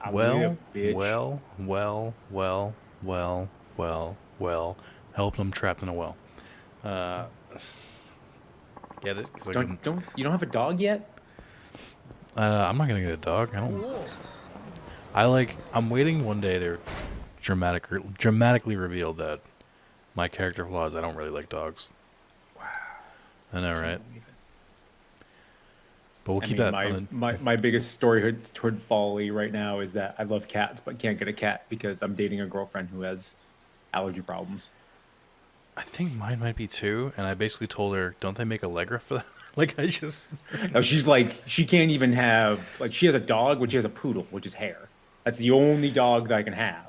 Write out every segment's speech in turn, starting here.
I Well, live, bitch. well, well, well, well, well, well. Help them trapped in a well. Uh, get it? Because I couldn't. Don't you don't have a dog yet? I'm not gonna get a dog. I don't. I like. I'm waiting one day to dramatically reveal that my character flaws. I don't really like dogs. Wow, I know, can't right? believe it. But we'll I keep mean, that my on my my biggest storyhood toward folly right now is that I love cats but can't get a cat because I'm dating a girlfriend who has allergy problems. I think mine might be too, and I basically told her, "Don't they make Allegra for that?" Like I just. Now she's like she can't even have like she has a dog, which she has a poodle, which is hair. That's the only dog that I can have,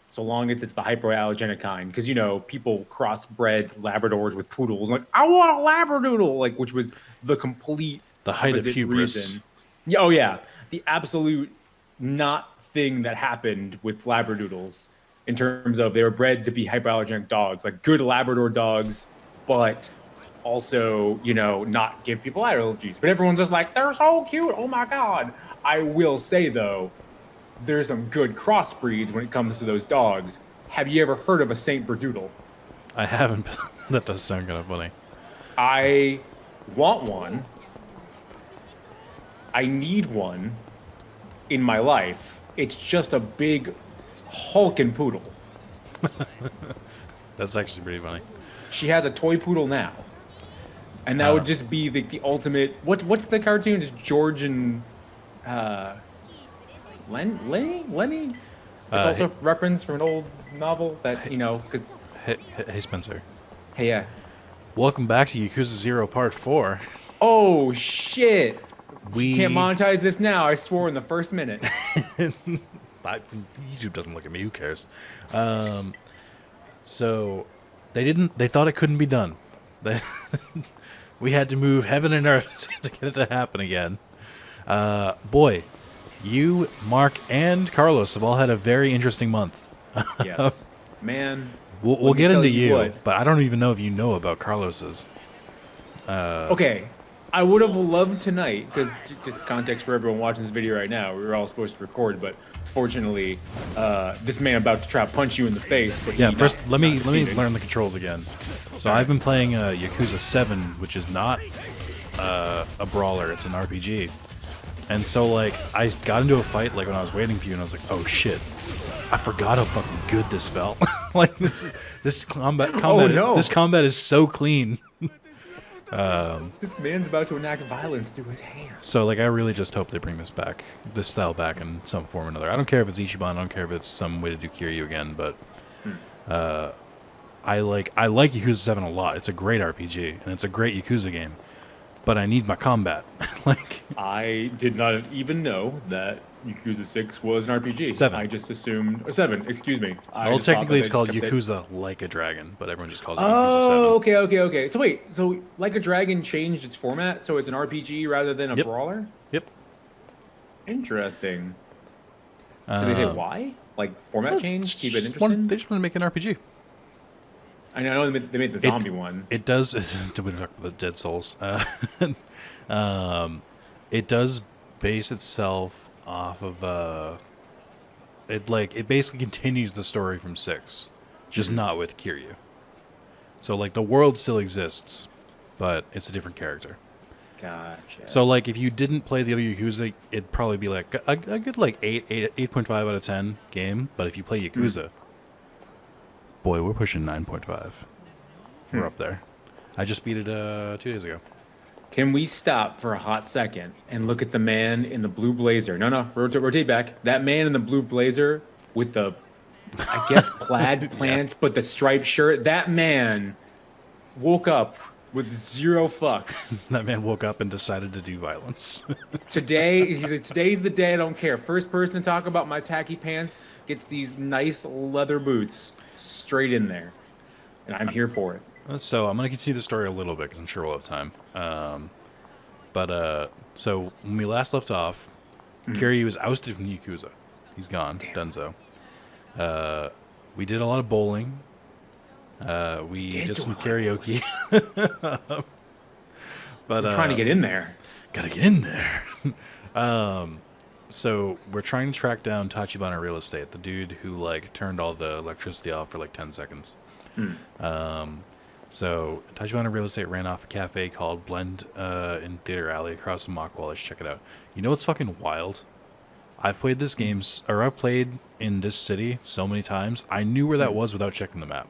so long as it's the hypoallergenic kind. Because people crossbred Labradors with poodles. Like I want a Labradoodle, like which was the complete The height of opposite hubris. reason. Yeah, oh yeah, the absolute not thing that happened with Labradoodles in terms of they were bred to be hypoallergenic dogs, like good Labrador dogs, but also, not give people allergies. But everyone's just like, they're so cute. Oh my God. I will say, though, there's some good crossbreeds when it comes to those dogs. Have you ever heard of a Saint Berdoodle? I haven't. That does sound kind of funny. I want one. I need one in my life. It's just a big hulking poodle. That's actually pretty funny. She has a toy poodle now. And that Uh, would just be the ultimate. What's the cartoon? It's George and uh, Lenny. It's hey, also a reference from an old novel that because hey, Spencer. hey, yeah. Welcome back to Yakuza Zero Part 4. Oh shit! You can't We. monetize this now. I swore in the first minute. YouTube doesn't look at me, who cares? So, they thought it couldn't be done. They, we had to move heaven and earth to get it to happen again. Boy, you, Mark, and Carlos have all had a very interesting month. Yes, man. We'll Let me get tell into you you, what. but I don't even know if you know about Carlos's. Okay, I would have loved tonight because just context for everyone watching this video right now. We were all supposed to record, but fortunately, this man about to try to punch you in the face, but Yeah, he first not, let not me succeeded. learn the controls again. So All I've right. been playing Yakuza 7, which is not a brawler; it's an RPG. And so like I got into a fight like when I was waiting for you, and I was like, oh shit, I forgot how fucking good this felt. Like this Oh no! this combat is so clean. This man's about to enact violence through his hands. So like I really just hope they bring this style back in some form or another. I don't care if it's Ichiban, I don't care if it's some way to do Kiryu again, but I like Yakuza 7 a lot. It's a great RPG and it's a great Yakuza game. But I need my combat. Like I did not even know that Yakuza 6 was an RPG. 7. I just assumed, or 7, excuse me. I Well, just thought that technically they it's just called kept it. Yakuza Like a Dragon, but everyone just calls it Yakuza Oh, 7. okay. So wait, so Like a Dragon changed its format, so it's an RPG rather than a Yep. brawler? Yep. Interesting. Did they say why? Like format change? Keep it interesting? They just want to make an RPG. I know they made the zombie one. It does. To talk about the Dead Souls. It does base itself off of it basically continues the story from 6, just not with Kiryu. So like the world still exists, but it's a different character. Gotcha. So like if you didn't play the other Yakuza, it'd probably be like a good like 8.5 out of 10 game. But if you play Yakuza, boy, we're pushing 9.5. We're up there. I just beat it 2 days ago. Can we stop for a hot second and look at the man in the blue blazer? No, rotate back. That man in the blue blazer with the, I guess, plaid pants, but the striped shirt. That man woke up with zero fucks. That man woke up and decided to do violence. Today, he said, today's the day I don't care. First person to talk about my tacky pants gets these nice leather boots straight in there. And I'm here for it. So I'm going to continue the story a little bit because I'm sure we'll have time. So when we last left off, Kiryu was ousted from the Yakuza. He's gone. Dunzo. We did a lot of bowling. We did some karaoke. But I'm trying to get in there. gotta get in there. So we're trying to track down Tachibana Real Estate, the dude who like turned all the electricity off for like 10 seconds. So Tachibana Real Estate ran off a cafe called Blend in Theater Alley across from Mockwall. Let's check it out. You know what's fucking wild? I've played this games, or I've played in this city so many times. I knew where that was without checking the map.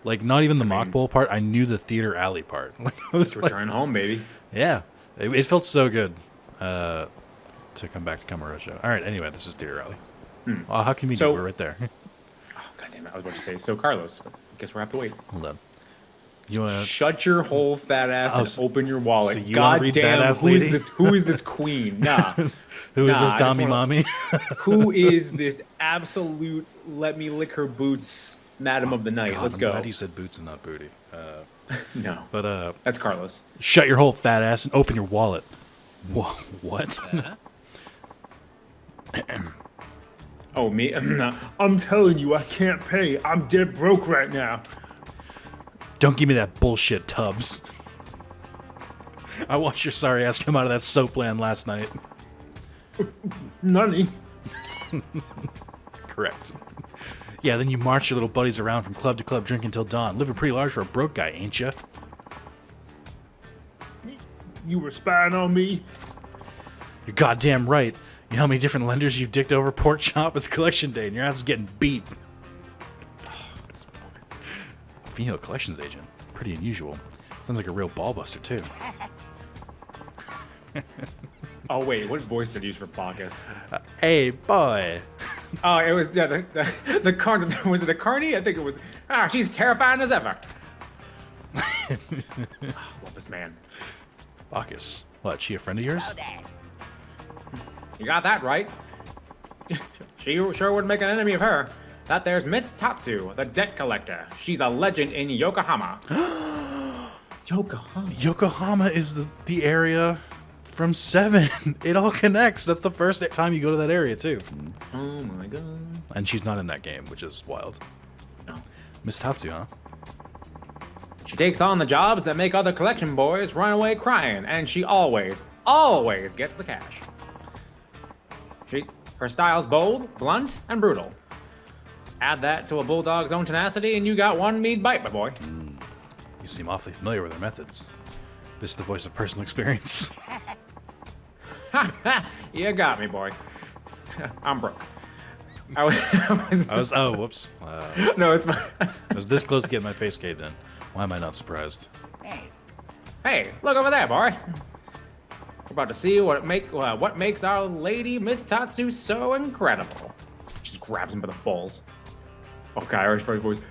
Like, not even the Mockbowl part. I knew the Theater Alley part. Like, I was like, Return home, baby. yeah, it felt so good to come back to Kamurocho. All right, anyway, this is Theater Alley. Well, how convenient, we're right there. Oh, goddamn it. I was about to say, so Carlos, I guess we'll have to wait. Hold on. You wanna Shut your whole fat ass and open your wallet. So you wanna read Badass who is Lady? this? Who is this queen? Nah. Who is this I just Dami Mommy? Who is this absolute let me lick her boots madam of the night? God, Let's I'm go. glad you said boots and not booty. No. But That's Carlos. shut your whole fat ass and open your wallet. What? Oh, me? I'm telling you, I can't pay. I'm dead broke right now. Don't give me that bullshit, Tubbs. I watched your sorry ass come out of that soap land last night. Nani? Correct. Yeah, then you march your little buddies around from club to club drinking till dawn. Living pretty large for a broke guy, ain't ya? You were spying on me? You're goddamn right. You know how many different lenders you've dicked over pork chop? It's collection day and your ass is getting beat. Female collections agent. Pretty unusual. Sounds like a real ballbuster, too. Oh, wait. What voice did you use for Bacchus? Hey, boy. Oh, it was, yeah, the Carney. Was it a Carney? I think it was. Ah, she's terrifying as ever. Oh, love this man. Bacchus. What, she a friend of yours? You got that right. She sure would make an enemy of her. That there's Miss Tatsu, the debt collector. She's a legend in Yokohama. Yokohama? Yokohama is the area from 7. It all connects. That's the first time you go to that area, too. Oh my god. And she's not in that game, which is wild. No. Miss Tatsu, huh? She takes on the jobs that make other collection boys run away crying, and she always gets the cash. Her style's bold, blunt, and brutal. Add that to a bulldog's own tenacity, and you got one mean bite, my boy. You seem awfully familiar with her methods. This is the voice of personal experience. You got me, boy. I'm broke. Oh, whoops. No, it's my. I was this close to getting my face caved in. Why am I not surprised? Hey, look over there, boy. We're about to see what makes our lady Miss Tatsu so incredible. Just grabs him by the balls. Okay, Irish voice.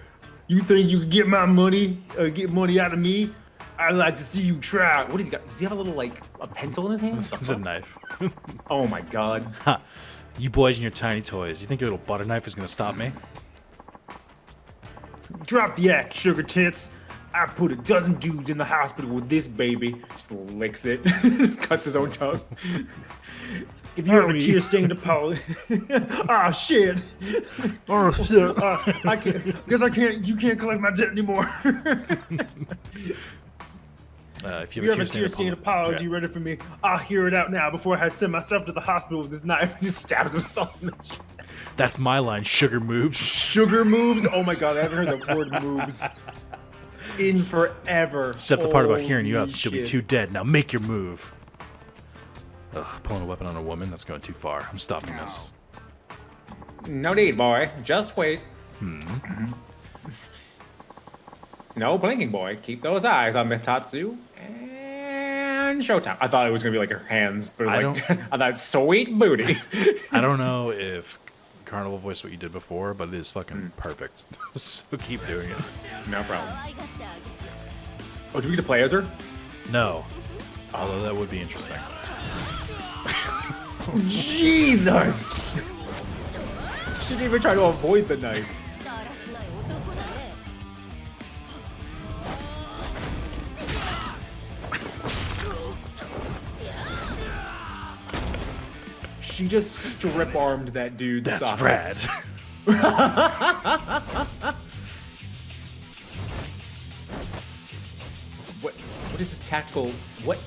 You think you can get my money, get money out of me? I'd like to see you try. What has he got? Does he have a little a pencil in his hand? It's a knife. Oh my god. Ha! You boys and your tiny toys. You think your little butter knife is gonna stop me? Drop the act, sugar tits. I put a dozen dudes in the hospital with this baby. Just licks it. Cuts his own tongue. If you have a tear-stained apology. Ah, shit. Oh shit! I can't. Guess I can't. You can't collect my debt anymore. If you have a tear-stained apology ready for me, I'll hear it out now before I had to send myself to the hospital with this knife and just stabs himself in the chest. That's my line. Sugar moves. Sugar moves? Oh my god, I haven't heard the word moves in forever. Except the part about hearing you out. She'll be too dead. Now make your move. Ugh, pulling a weapon on a woman? That's going too far. I'm stopping this. No need, boy. Just wait. No blinking, boy. Keep those eyes on Miss Tatsu. And showtime. I thought it was going to be like her hands, but like, on that sweet booty. I don't know if Carnival voiced what you did before, but it is fucking perfect. So keep doing it. No problem. Oh, do we get to play as her? No. Although that would be interesting. Jesus! She didn't even try to avoid the knife. She just strip-armed that dude's sockets. Rad. What is this tactical? What?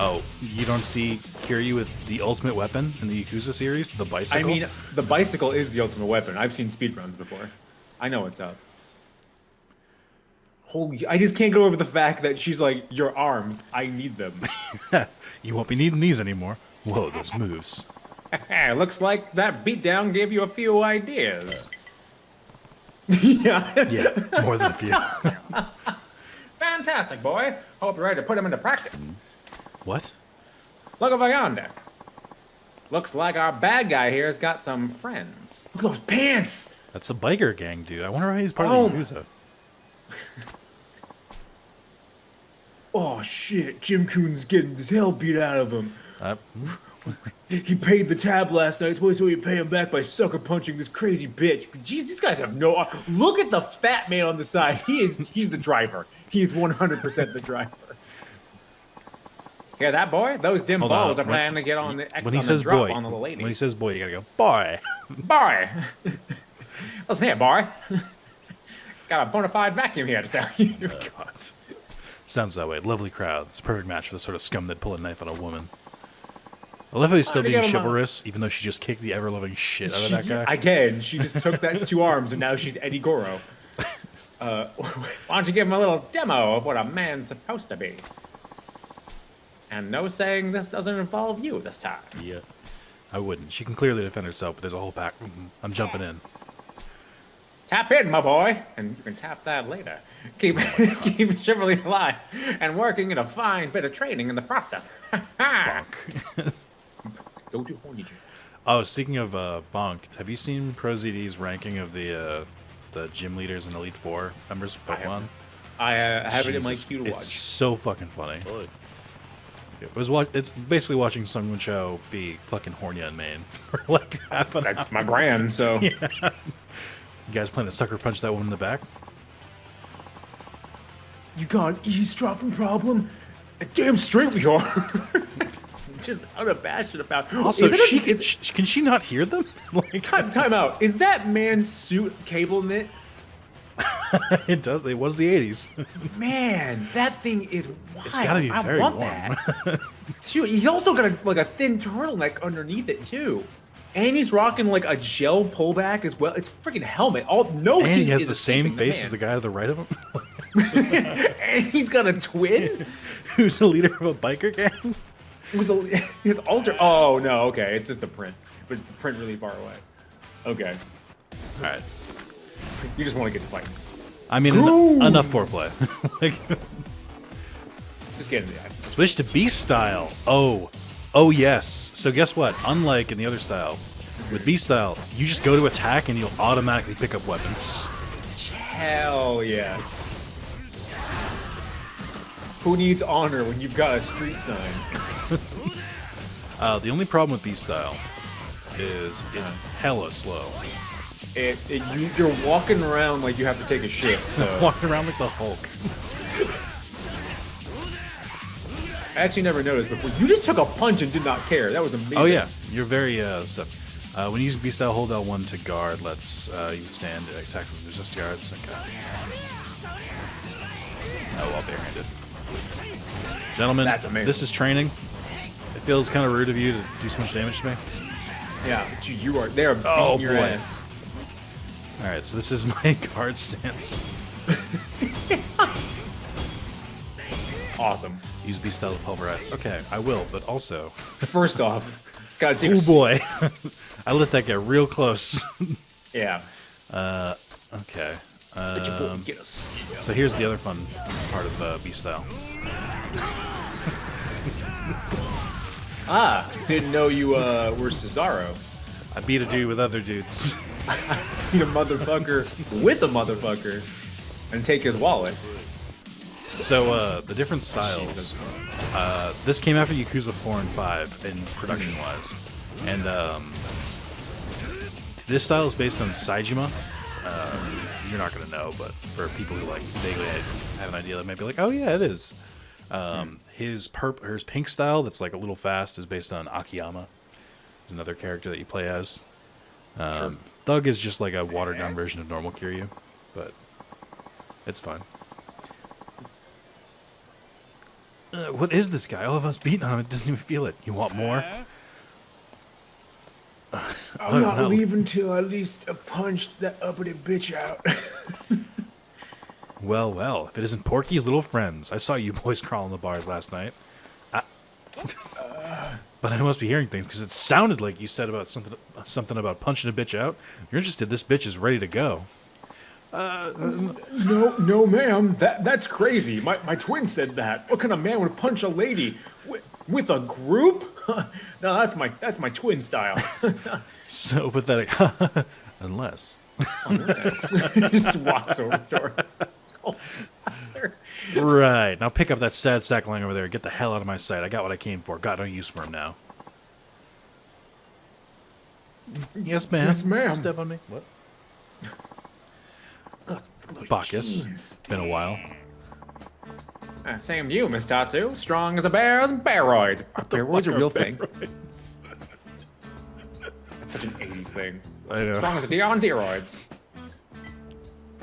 Oh, you don't see Kiryu with the ultimate weapon in the Yakuza series, the bicycle. I mean, the bicycle is the ultimate weapon. I've seen speedruns before. I know what's up. Holy, I just can't get over the fact that she's like, your arms, I need them. You won't be needing these anymore. Whoa, those moves. Looks like that beatdown gave you a few ideas. Yeah. Yeah, more than a few. Fantastic, boy. Hope you're ready to put them into practice. What? Look over yonder. Looks like our bad guy here has got some friends. Look at those pants! That's a biker gang, dude. I wonder how he's part Oh. of the Yakuza. Oh shit, Jim Coon's getting his hell beat out of him. He paid the tab last night, so he pay him back by sucker punching this crazy bitch. Jeez, these guys have no. Look at the fat man on the side. He's the driver. He is 100% the driver. Hear that, boy? Those dim Hold balls on. are planning to get on the When he on says the drop boy, on the lady. when he says boy, you gotta go boy. Boy, listen here, boy. Got a bona fide vacuum here to sell you. God. Sounds that way. Lovely crowd. It's a perfect match for the sort of scum that'd pull a knife on a woman. I love how he's still being chivalrous, even though she just kicked the ever-loving shit out of that guy. Again, she just took that 2 arms, and now she's Eddie Goro. Why don't you give him a little demo of what a man's supposed to be? And no saying this doesn't involve you this time. Yeah, I wouldn't. She can clearly defend herself, but there's a whole pack. I'm jumping in. Tap in, my boy, and you can tap that later. Keep chivalry alive and working in a fine bit of training in the process. Bonk. Go to horny gym. Oh, speaking of bonked, have you seen ProZD's ranking of the gym leaders in Elite Four members of Pokemon? I have it in my Jesus, queue to watch. It's so fucking funny. It's basically watching Sung Woo Cho be fucking horny on main for like half an hour. That's my brand, so. Yeah. You guys plan to sucker punch that woman in the back? You got an eavesdropping problem? Damn straight we are. Just unabashed about. Also, Is it can she not hear them? Like, time out. Is that man's suit cable knit? it does. It was the 80s. Man, that thing is wild. It's gotta be very I want warm. that. Dude, he's also got a thin turtleneck underneath it too. And he's rocking like a gel pullback as well. It's a freaking helmet. And he has the same face as the guy to the right of him. And he's got a twin who's the leader of a biker gang. His alter. Oh no, okay, it's just a print, but it's the print really far away. Okay, all right. You just want to get to fighting. I mean, enough foreplay. Like, just get into the eye. switch to Beast style. Oh yes. So guess what? Unlike in the other style, with Beast style, you just go to attack and you'll automatically pick up weapons. Hell yes. Who needs honor when you've got a street sign? The only problem with Beast style is it's hella slow. You're walking around like you have to take a shit. So. Walking around like the Hulk. I actually never noticed before. You just took a punch and did not care. That was amazing. Oh yeah, you're very when you use Beast style, hold L1 to guard. Let's you stand attack from resist guards. Okay. Oh, while barehanded. Gentlemen, That's amazing. This is training. It feels kind of rude of you to do so much damage to me. Yeah, but they are beating your ass. All right, so this is my guard stance. Awesome. Use Beast style to pulverize. Okay, I will, but also. First off, gotta take. Oh boy, I let that get real close. Yeah. Okay. Let your boy get us. So here's the other fun part of Beast style. Didn't know you were Cesaro. I beat a dude with other dudes. Beat a motherfucker with a motherfucker and take his wallet. So the different styles. This came after Yakuza 4 and 5 in production-wise, and this style is based on Saejima. You're not gonna know, but for people who like vaguely have an idea, that might be like, oh yeah, it is. His pink style, that's like a little fast, is based on Akiyama, another character that you play as. Sure. Thug is just like a watered-down version of normal Kiryu, but it's fine. What is this guy? All of us beating on him. It doesn't even feel it. You want more? I'm not leaving till at least I punch that uppity bitch out. Well, well. If it isn't Porky's little friends. I saw you boys crawling the bars last night. But I must be hearing things because it sounded like you said about something about punching a bitch out. You're interested. This bitch is ready to go. No, ma'am. That's crazy. My twin said that. What kind of man would punch a lady with a group? No, that's my twin style. So pathetic. Unless. Just walks over to her. Right. Now pick up that sad sack lying over there. Get the hell out of my sight. I got what I came for. Got no use for him now. Yes, ma'am. Yes, ma'am. Step on me. What? Those Bacchus. jeans. Been a while. Same to you, Miss Tatsu. Strong as a bear and steroids. Are steroids a real thing? That's such an 80s thing. I know. Strong as a deer on steroids.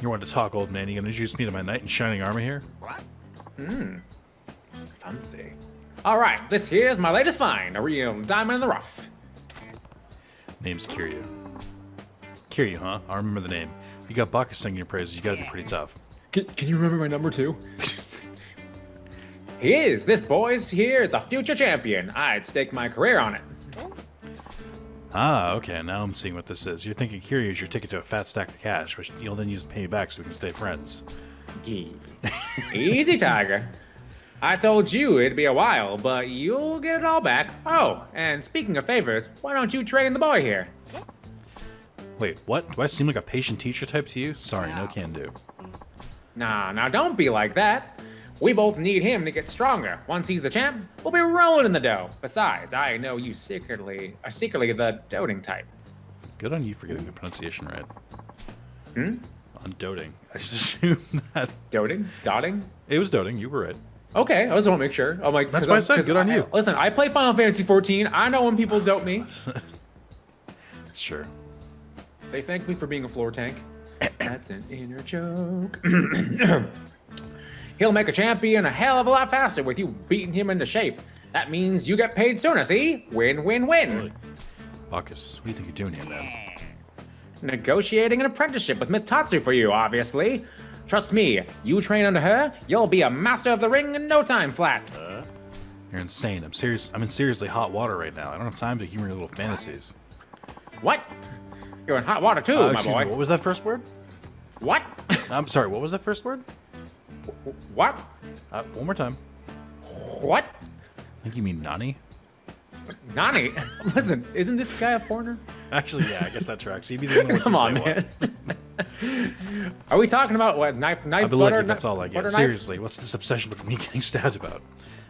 You want to talk, old man? You gonna introduce me to my knight in shining armor here? Fancy. All right, this here's my latest find. A real diamond in the rough. Name's Kiryu. Kiryu, huh? I remember the name. If you got Bacchus singing your praises, you gotta be pretty tough. Can you remember my number too? This boy's here. It's a future champion. I'd stake my career on it. Ah, okay, now I'm seeing what this is. You're thinking Kiryu is your ticket to a fat stack of cash, which you'll then use to pay me back so we can stay friends. Easy, Tiger. I told you it'd be a while, but you'll get it all back. Oh, and speaking of favors, why don't you train the boy here? Wait, what? Do I seem like a patient teacher type to you? Sorry, no can do. Nah, don't be like that. We both need him to get stronger. Once he's the champ, we'll be rolling in the dough. Besides, I know you are secretly the doting type. Good on you for getting the pronunciation right. On doting. I just assumed that. Doting? Dotting? It was doting, you were right. Okay, I just want to make sure. I'm like, That's why I said, good on you. Listen, I play Final Fantasy 14. I know when people dote me. It's true. They thank me for being a floor tank. That's an inner joke. He'll make a champion a hell of a lot faster with you beating him into shape. That means you get paid sooner, see? Win, win, win. Bacchus, what do you think you're doing here, man? Negotiating an apprenticeship with Mitatsu for you, obviously. Trust me, you train under her, you'll be a master of the ring in no time flat. You're insane. I'm in seriously hot water right now. I don't have time to humor your little fantasies. What? You're in hot water too, my Excuse boy. me, what was that first word? What? I'm sorry, what was that first word? What? One more time. What? I think you mean Nani? Nani? Listen, isn't this guy a foreigner? Actually, yeah, I guess that tracks. You'd be the one Come to on, say man. what. Are we talking about what? Knife, I'll be butter? lucky if that's all I get. Butter knife? Seriously, what's this obsession with me getting stabbed about?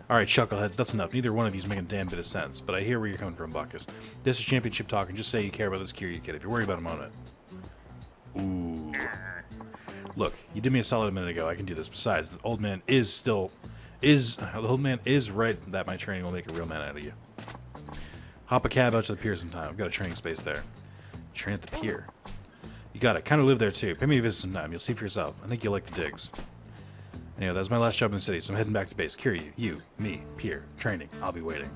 Alright, chuckleheads, that's enough. Neither one of you's making a damn bit of sense, but I hear where you're coming from, Bacchus. This is championship talk, and just say you care about this Kiryu kid. If you're worried about him, own it. Ooh. Look, you did me a solid a minute ago. I can do this. Besides, the old man is right that my training will make a real man out of you. Hop a cab out to the pier sometime. I've got a training space there. Train at the pier. You got it. Kind of live there too. Pay me a visit sometime. You'll see for yourself. I think you'll like the digs. Anyway, that was my last job in the city, so I'm heading back to base. Kiryu, you, me, pier, training. I'll be waiting.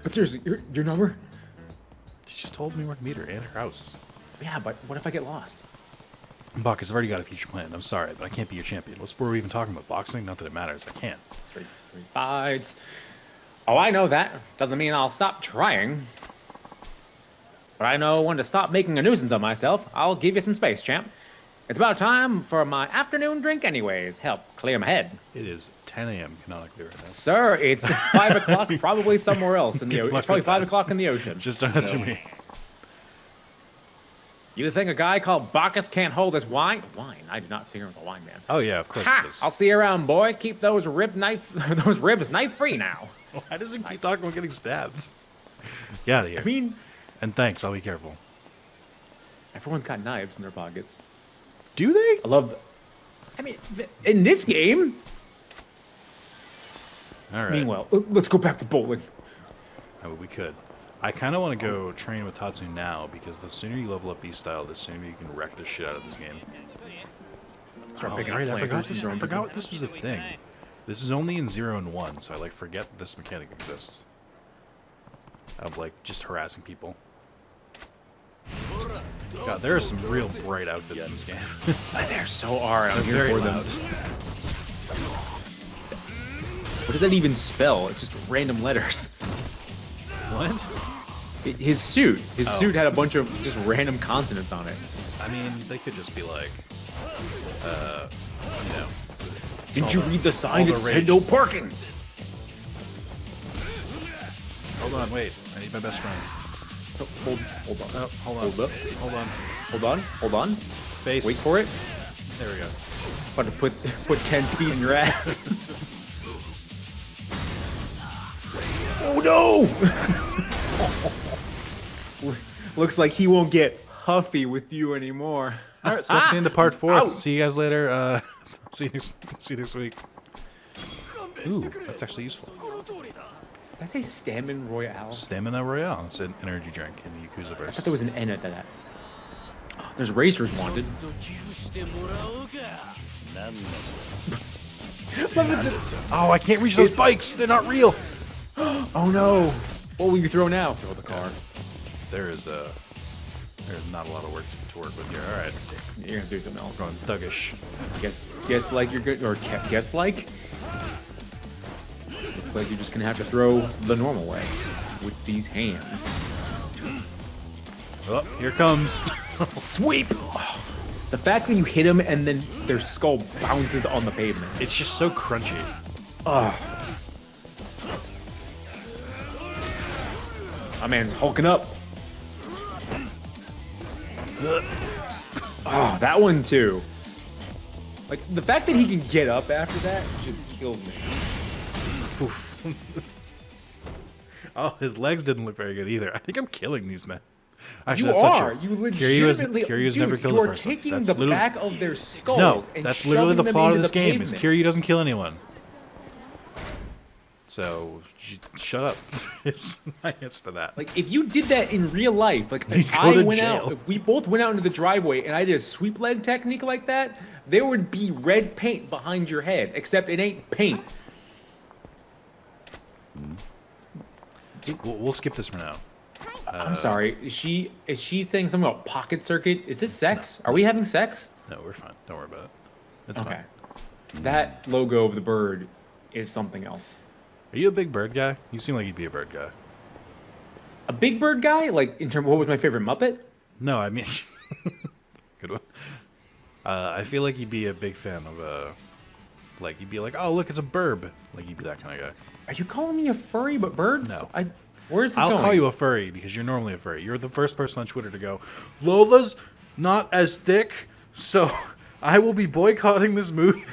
But seriously, your number? She just told me where to meet her and her house. Yeah, but what if I get lost? Bacchus, I've already got a future plan. I'm sorry, but I can't be your champion. What sport are we even talking about? Boxing? Not that it matters. I can't. Straight fights. Oh, I know that. Doesn't mean I'll stop trying. But I know when to stop making a nuisance of myself. I'll give you some space, champ. It's about time for my afternoon drink anyways. Help clear my head. It is 10 a.m. canonically right now. Sir, it's 5 o'clock probably somewhere else in the ocean. It's probably 5 o'clock in the ocean. Just don't answer me. You think a guy called Bacchus can't hold his wine? Wine? I did not think it was a wine man. Oh yeah, of course Ha! it is. I'll see you around, boy. Keep those ribs knife free now. Why does it keep talking about getting stabbed? Get out of here. I mean, and thanks, I'll be careful. everyone's got knives in their pockets. Do they? I love. I mean, in this game. All right. Meanwhile, let's go back to bowling. Oh, we could. I kind of want to go train with Tatsu now because the sooner you level up B-style, the sooner you can wreck the shit out of this game. Start Oh, picking right, up I planters forgot this was a thing. This is only in 0 and 1, so I like forget this mechanic exists. Of like just harassing people. God, there are some real bright outfits in this game. There so are. I'm They're here very for them. loud. What does that even spell? It's just random letters. What? His suit. His Oh. suit had a bunch of just random consonants on it. I mean, they could just be like, you know. Didn't you read the all sign the that said rage. no parking? Hold on, wait. I need my best friend. Oh, hold on. Oh, hold on. Hold up. Hold on. Hold on. Hold on. Base. Wait for it. There we go. About to put 10 speed in your ass. Oh no! Looks like he won't get huffy with you anymore. All right, so that's the end of part 4. Ow. See you guys later. See you next week. Ooh, that's actually useful. That's a Stamina Royale. Stamina Royale. It's an energy drink in the Yakuza I verse. thought there was an N at that. There's racers wanted. Oh, I can't reach those bikes. They're not real. Oh no! What will you throw now? Throw the car. There's not a lot of work to work with here. All right, You're gonna do something else. going thuggish. Guess like you're good, or guess like. Looks like you're just gonna have to throw the normal way with these hands. Oh, here it comes. Sweep! The fact that you hit him and then their skull bounces on the pavement. It's just so crunchy. Ugh. My man's hulking up. Oh, that one too. Like, the fact that he can get up after that just killed me. Oof. Oh, his legs didn't look very good either. I think I'm killing these men. Actually, You that's not are. true. You Kiryu's legitimately. never killed you a are person. taking That's the literally- back of their skulls No, and that's literally shoving the them plot of into this the game. Is pavement. Kiryu doesn't kill anyone. So shut up. Is my answer to that. Like, if you did that in real life, like You'd if go I to went jail. out, if we both went out into the driveway and I did a sweep leg technique like that, there would be red paint behind your head. Except it ain't paint. We'll skip this for now. I'm sorry. Is she saying something about pocket circuit? Is this sex? Are we having sex? No, we're fine. Don't worry about it. It's Okay. fine. That logo of the bird is something else. Are you a big bird guy? You seem like you'd be a bird guy. A big bird guy? Like, in terms of what was my favorite Muppet? No, I mean, good one. I feel like you'd be a big fan of like you'd be like, oh look, it's a burb. Like you'd be that kind of guy. Are you calling me a furry but birds? No. Where's this I'll going? call you a furry because you're normally a furry. You're the first person on Twitter to go, Lola's not as thick, so I will be boycotting this movie.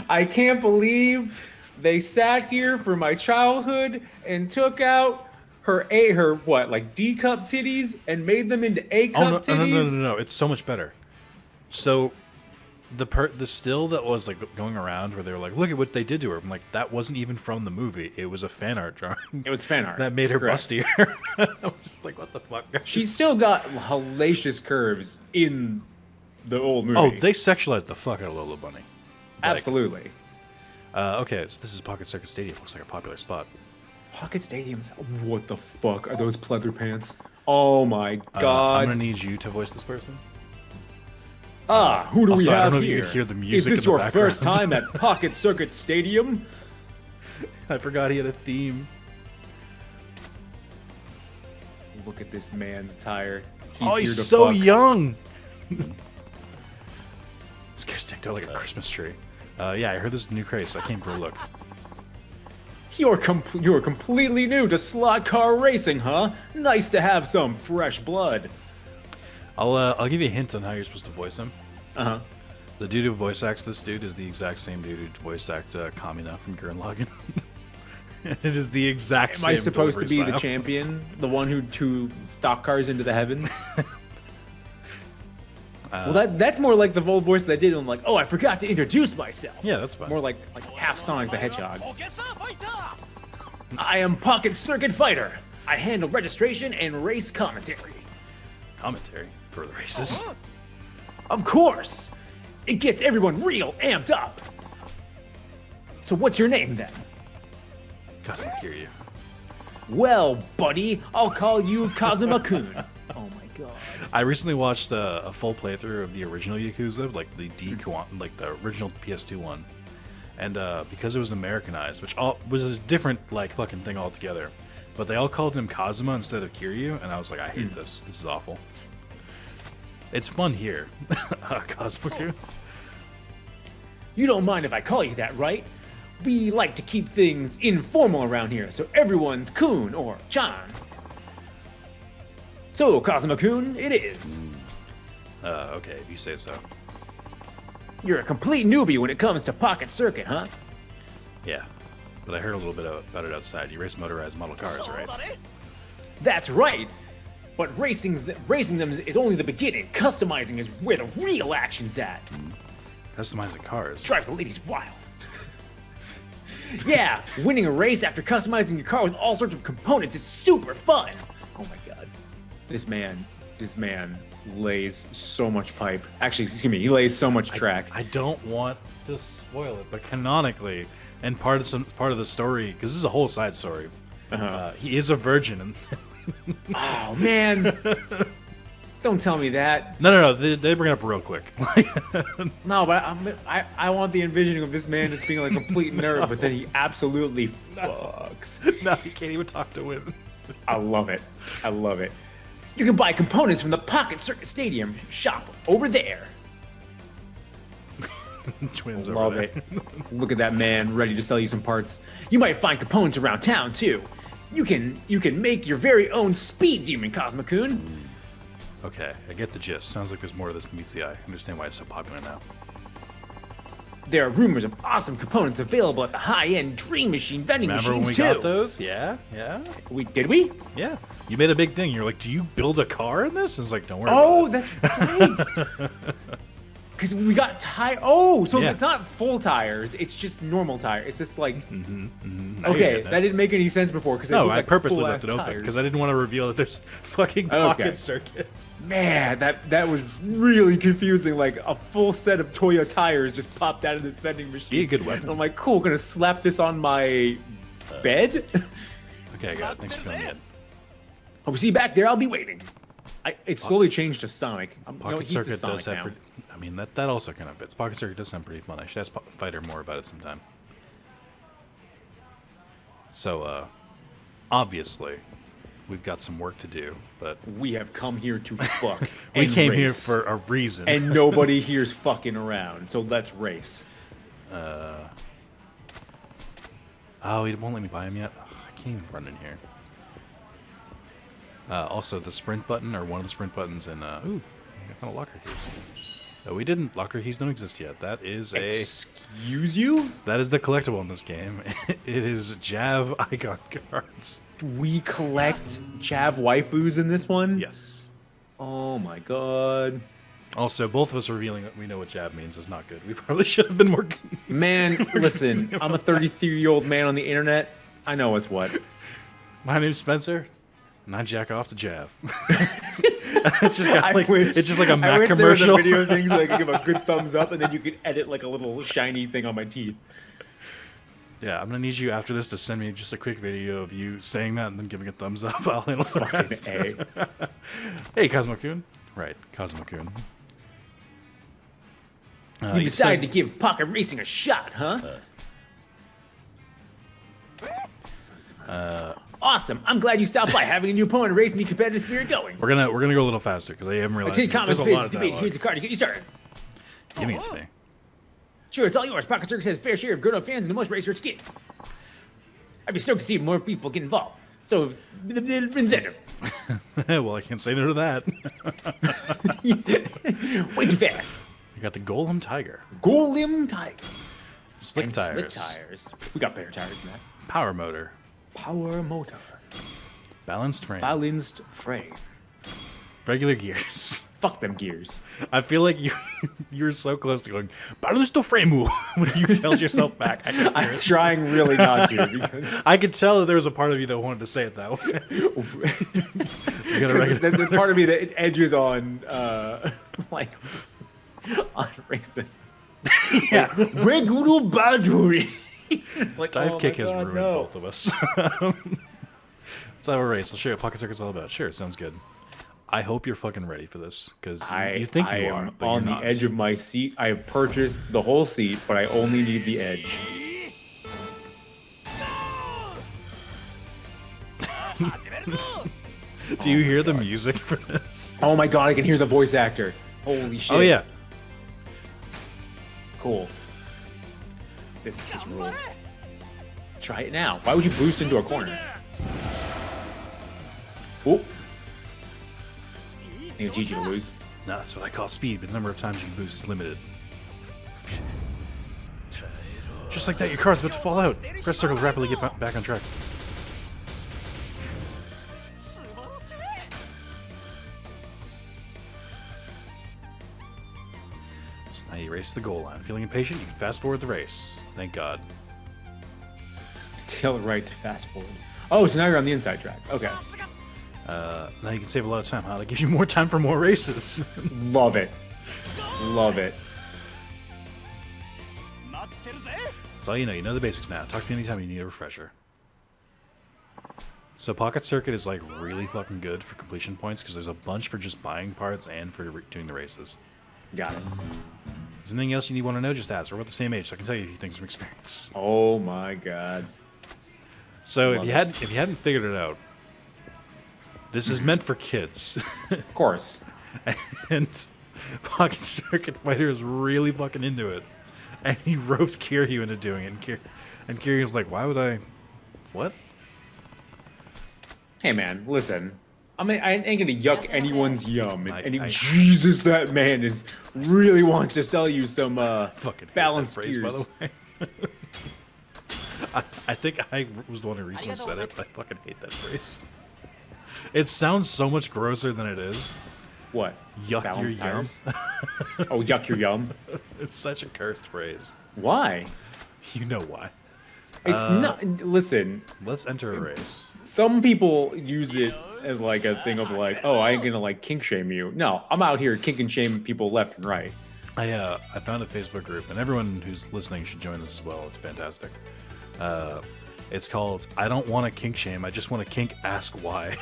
I can't believe they sat here for my childhood and took out her what, like D cup titties and made them into A cup Oh no, titties. no! It's so much better. So the still that was like going around where they were like, look at what they did to her. I'm like, that wasn't even from the movie. It was a fan art drawing. It was fan art. that made her Correct. bustier. I was just like, what the fuck? Guys? She's still got hellacious curves in the old movie. Oh, they sexualized the fuck out of Lola Bunny. Like, absolutely. Okay, so this is Pocket Circus Stadium. Looks like a popular spot. Pocket stadiums. What the fuck are those pleather pants? Oh my god. I'm gonna need you to voice this person. Who do Also, we I don't have know if you here? can hear the Is music this in the your background. first time at Pocket Circuit Stadium? I forgot he had a theme. Look at this man's attire. Oh, here he's to so fuck. young. This guy's decked out like a Christmas tree. Yeah, I heard this is a new craze, so I came for a look. You're completely new to slot car racing, huh? Nice to have some fresh blood. I'll give you a hint on how you're supposed to voice him. Uh-huh. The dude who voice acts this dude is the exact same dude who voice acts Kamina from Gurren Lagann. It is the exact Am same I supposed to be delivery the style. champion? The one who stock cars into the heavens? Well, that's more like the old voice that I did. I'm like, oh, I forgot to introduce myself. Yeah, that's fine. More like half Sonic the Hedgehog. I am Pocket Circuit Fighter. I handle registration and race commentary. Commentary for the races. Of course! It gets everyone real amped up. So what's your name then? Kazuma Kiryu. Well, buddy, I'll call you Kazuma-kun. Oh my god. I recently watched a full playthrough of the original Yakuza, like the like the original PS2 one, and because it was Americanized, which was a different like fucking thing altogether, but they all called him Kazuma instead of Kiryu, and I was like, I hate this. This is awful. It's fun here, Kazuma-kun. You don't mind if I call you that, right? We like to keep things informal around here, so everyone's kun or chan. So, Kazuma-kun, it is. Okay, if you say so. You're a complete newbie when it comes to Pocket Circuit, huh? Yeah, but I heard a little bit about it outside. You race motorized model cars, right? That's right. But racing them is only the beginning. Customizing is where the real action's at. Customizing cars. Drives the ladies wild. Yeah, winning a race after customizing your car with all sorts of components is super fun. Oh my god. This man lays so much pipe. Actually, excuse me, he lays so much track. I don't want to spoil it, but canonically, and part of the story, because this is a whole side story, he is a virgin. And oh man. Don't tell me that. No. They bring it up real quick. No, but I want the envisioning of this man just being like a complete nerd, but then he absolutely fucks. No, he can't even talk to women. I love it. I love it. You can buy components from the Pocket Circuit Stadium shop over there. Twins Love over it. there. Look at that man ready to sell you some parts. You might find components around town too. You can make your very own speed demon, Kazuma-kun. Okay, I get the gist. Sounds like there's more of this than meets the eye. I understand why it's so popular now. There are rumors of awesome components available at the high-end Dream Machine vending Remember when machines we too. got those? Yeah. Did we? Yeah. You made a big thing. You're like, do you build a car in this? And it's like, don't worry Oh, about it. that's right. Because we got tire. Oh, so Yeah. it's not full tires. It's just normal tire. It's just like. Now you're Okay, getting that it. didn't make any sense before. Because No, like I purposely full-ass left it open tires. because I didn't want to reveal that there's fucking pocket circuit. Man, that was really confusing. Like a full set of Toyo tires just popped out of this vending machine. Be a good weapon. And I'm like, cool. Gonna slap this on my bed. Okay, I got it. Thanks for filling it. I'll see you back there. I'll be waiting. It slowly changed to Sonic. Pocket he's to Circuit Sonic does have. now. I mean, that also kind of fits. Pocket Circuit does sound pretty fun. I should ask Fighter more about it sometime. So, obviously, we've got some work to do, but We have come here to fuck. we and came here race. for a reason. And nobody here's fucking around, so let's race. Oh, he won't let me buy him yet. Ugh, I can't even run in here. Also, the sprint button, or one of the sprint buttons, and ooh, I found a locker key. No, we didn't. Locker keys don't exist yet. That is Excuse you? that is the collectible in this game. It is Jav icon cards. We collect Jav waifus in this one? Yes. Oh my god. Also, both of us revealing that we know what Jav means is not good. We probably should have been more. Man, listen, I'm a 33-year-old man on the internet. I know what's what. My name's Spencer, and I jack off to Jav. It's just got like wish- it's just like a I Mac wish commercial. There was a video thing so I could give a good thumbs up, and then you could edit like a little shiny thing on my teeth. Yeah, I'm gonna need you after this to send me just a quick video of you saying that and then giving a thumbs up. I'll handle the rest. A. Hey, Cosmo-kun. Right, Cosmo-kun. You decided to give pocket racing a shot, huh? Awesome! I'm glad you stopped by. Having a new opponent raised me competitive spirit going. We're gonna go a little faster because I am realizing Take comments, there's a lot of debate. dialogue. Here's the card to get you started. Give it to me. Sure, it's all yours. Pocket Circus has a fair share of grown-up fans and the most racer kids. I'd be stoked to see more people get involved. So, incentive. Well, I can't say no to that. Way too fast. We got the Golem Tiger, Golem Tiger. slick And tires, Slick tires. We got better tires than that. power motor, Power motor. balanced frame, Balanced frame. regular gears. Fuck them gears. I feel like you're so close to going balanced frame when you held yourself back. I could hear I'm it. trying really not to because I could tell that there was a part of you that wanted to say it that way. You got a regular. the part of me that it edges on like on racism. Yeah. Regular battery. Like, Dive oh kick my has God, ruined no. both of us. Let's have a race. I'll show you what Pocket Circuit's all about. Sure, sounds good. I hope you're fucking ready for this, because you think I you am are, but on you're the not. edge of my seat. I have purchased the whole seat, but I only need the edge. Do you hear the music for this? Oh my God, I can hear the voice actor. Holy shit. Oh yeah. Cool. This rules. Try it now. Why would you boost into a corner? Oh. I think it's easy to lose. No, that's what I call speed, but the number of times you can boost is limited. Just like that, your car's about to fall out. Press circle to rapidly get back on track. So now you race the goal line. Feeling impatient, you can fast forward the race. Thank God. Tail right to fast forward. Oh, so now you're on the inside track. Okay. Now you can save a lot of time, huh? That gives you more time for more races. Love it. Love it. That's all you know. You know the basics now. Talk to me anytime you need a refresher. So Pocket Circuit is like really fucking good for completion points because there's a bunch for just buying parts and for doing the races. Got it. Is there anything else you want to know? Just ask. We're about the same age, so I can tell you a few things from experience. Oh my God. So Love if you hadn't figured it out, this is meant for kids. Of course. And Pocket Circuit Fighter is really fucking into it. And he ropes Kiryu into doing it. And Kiryu's like, why would I... What? Hey man, listen. I ain't gonna yuck anyone's yum. Jesus, that man really wants to sell you some Fucking balanced phrase, gears. by the way. I think I was the one who recently said it, but I fucking hate that phrase. It sounds so much grosser than it is. What? Yuck Balanced your yum. tires? Oh, yuck your yum. It's such a cursed phrase. Why? You know why. It's not. Listen, Let's enter a race. some people use it as like a thing of like, oh, I ain't gonna like kink shame you. No, I'm out here kink and shame people left and right. I found a Facebook group, and everyone who's listening should join this as well. It's fantastic. It's called I Don't Want to Kink Shame, I Just Want to Kink Ask Why.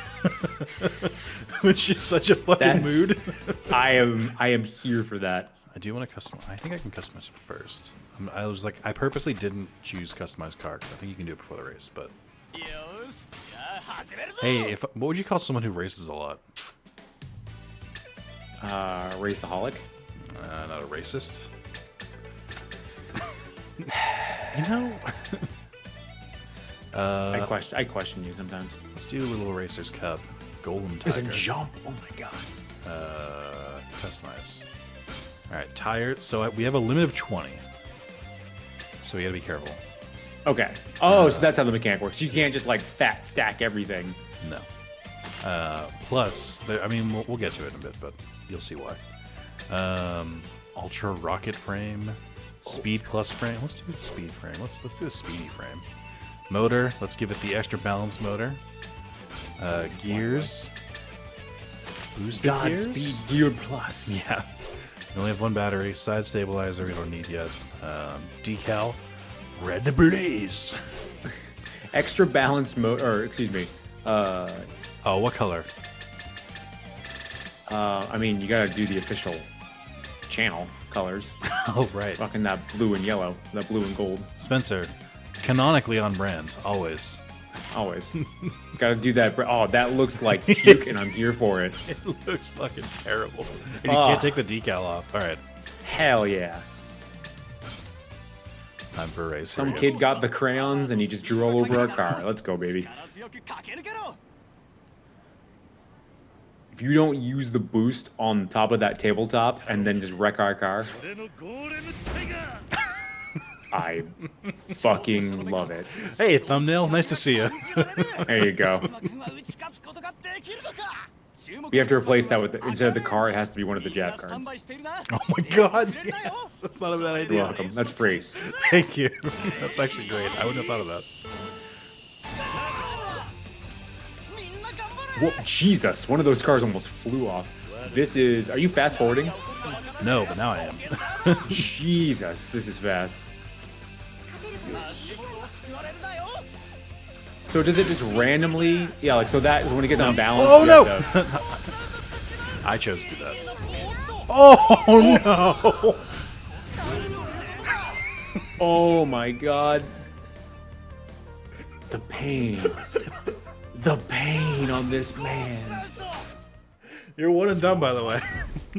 Which is such a fucking mood. I am here for that. I do want to customize. I think I can customize it first. I was like, I purposely didn't choose customized car because I think you can do it before the race. But hey, what would you call someone who races a lot? Raceaholic. Not a racist. You know. I question you sometimes. Let's do a little Racer's Cup. Golden There's Tiger. a jump. Oh my God. Customize. All right, tires. So we have a limit of 20. So we gotta be careful. Okay. Oh, so that's how the mechanic works. You can't just like fat stack everything. No. Plus, I mean, we'll get to it in a bit, but you'll see why. Ultra rocket frame, speed plus frame. Let's do the speed frame. Let's do a speedy frame. Motor. Let's give it the extra balance motor. Gears. Boosted gears. Godspeed Gear Plus. Yeah. We only have one battery. Side stabilizer we don't need yet. Decal. Red Blaze. Extra balanced motor. Or excuse me. Oh, what color? I mean, you gotta do the official channel colors. Oh, right. Fucking that blue and yellow. That blue and gold. Spencer. Canonically on brand. Always. Always. Gotta do that. Oh, that looks like puke, and I'm here for it. It looks fucking terrible. And you can't take the decal off. All right. Hell yeah. Time for a race. Some kid got the crayons and he just drew all over our car. Let's go, baby. If you don't use the boost on top of that tabletop and then just wreck our car, I fucking love it. Hey, thumbnail. Nice to see you. There you go. We have to replace that with instead of the car, it has to be one of the Jav cards. Oh my god. Yes. That's not a bad idea. You're welcome. That's free. Thank you. That's actually great. I wouldn't have thought of that. Whoa, Jesus, one of those cars almost flew off. This is... Are you fast forwarding? No, but now I am. Jesus, this is fast. So does it just randomly? Yeah, like so that is when it gets unbalanced. Oh you no! have to- I chose to do that. Oh no! Oh my god. The pain. The pain on this man. You're one and done, by the way.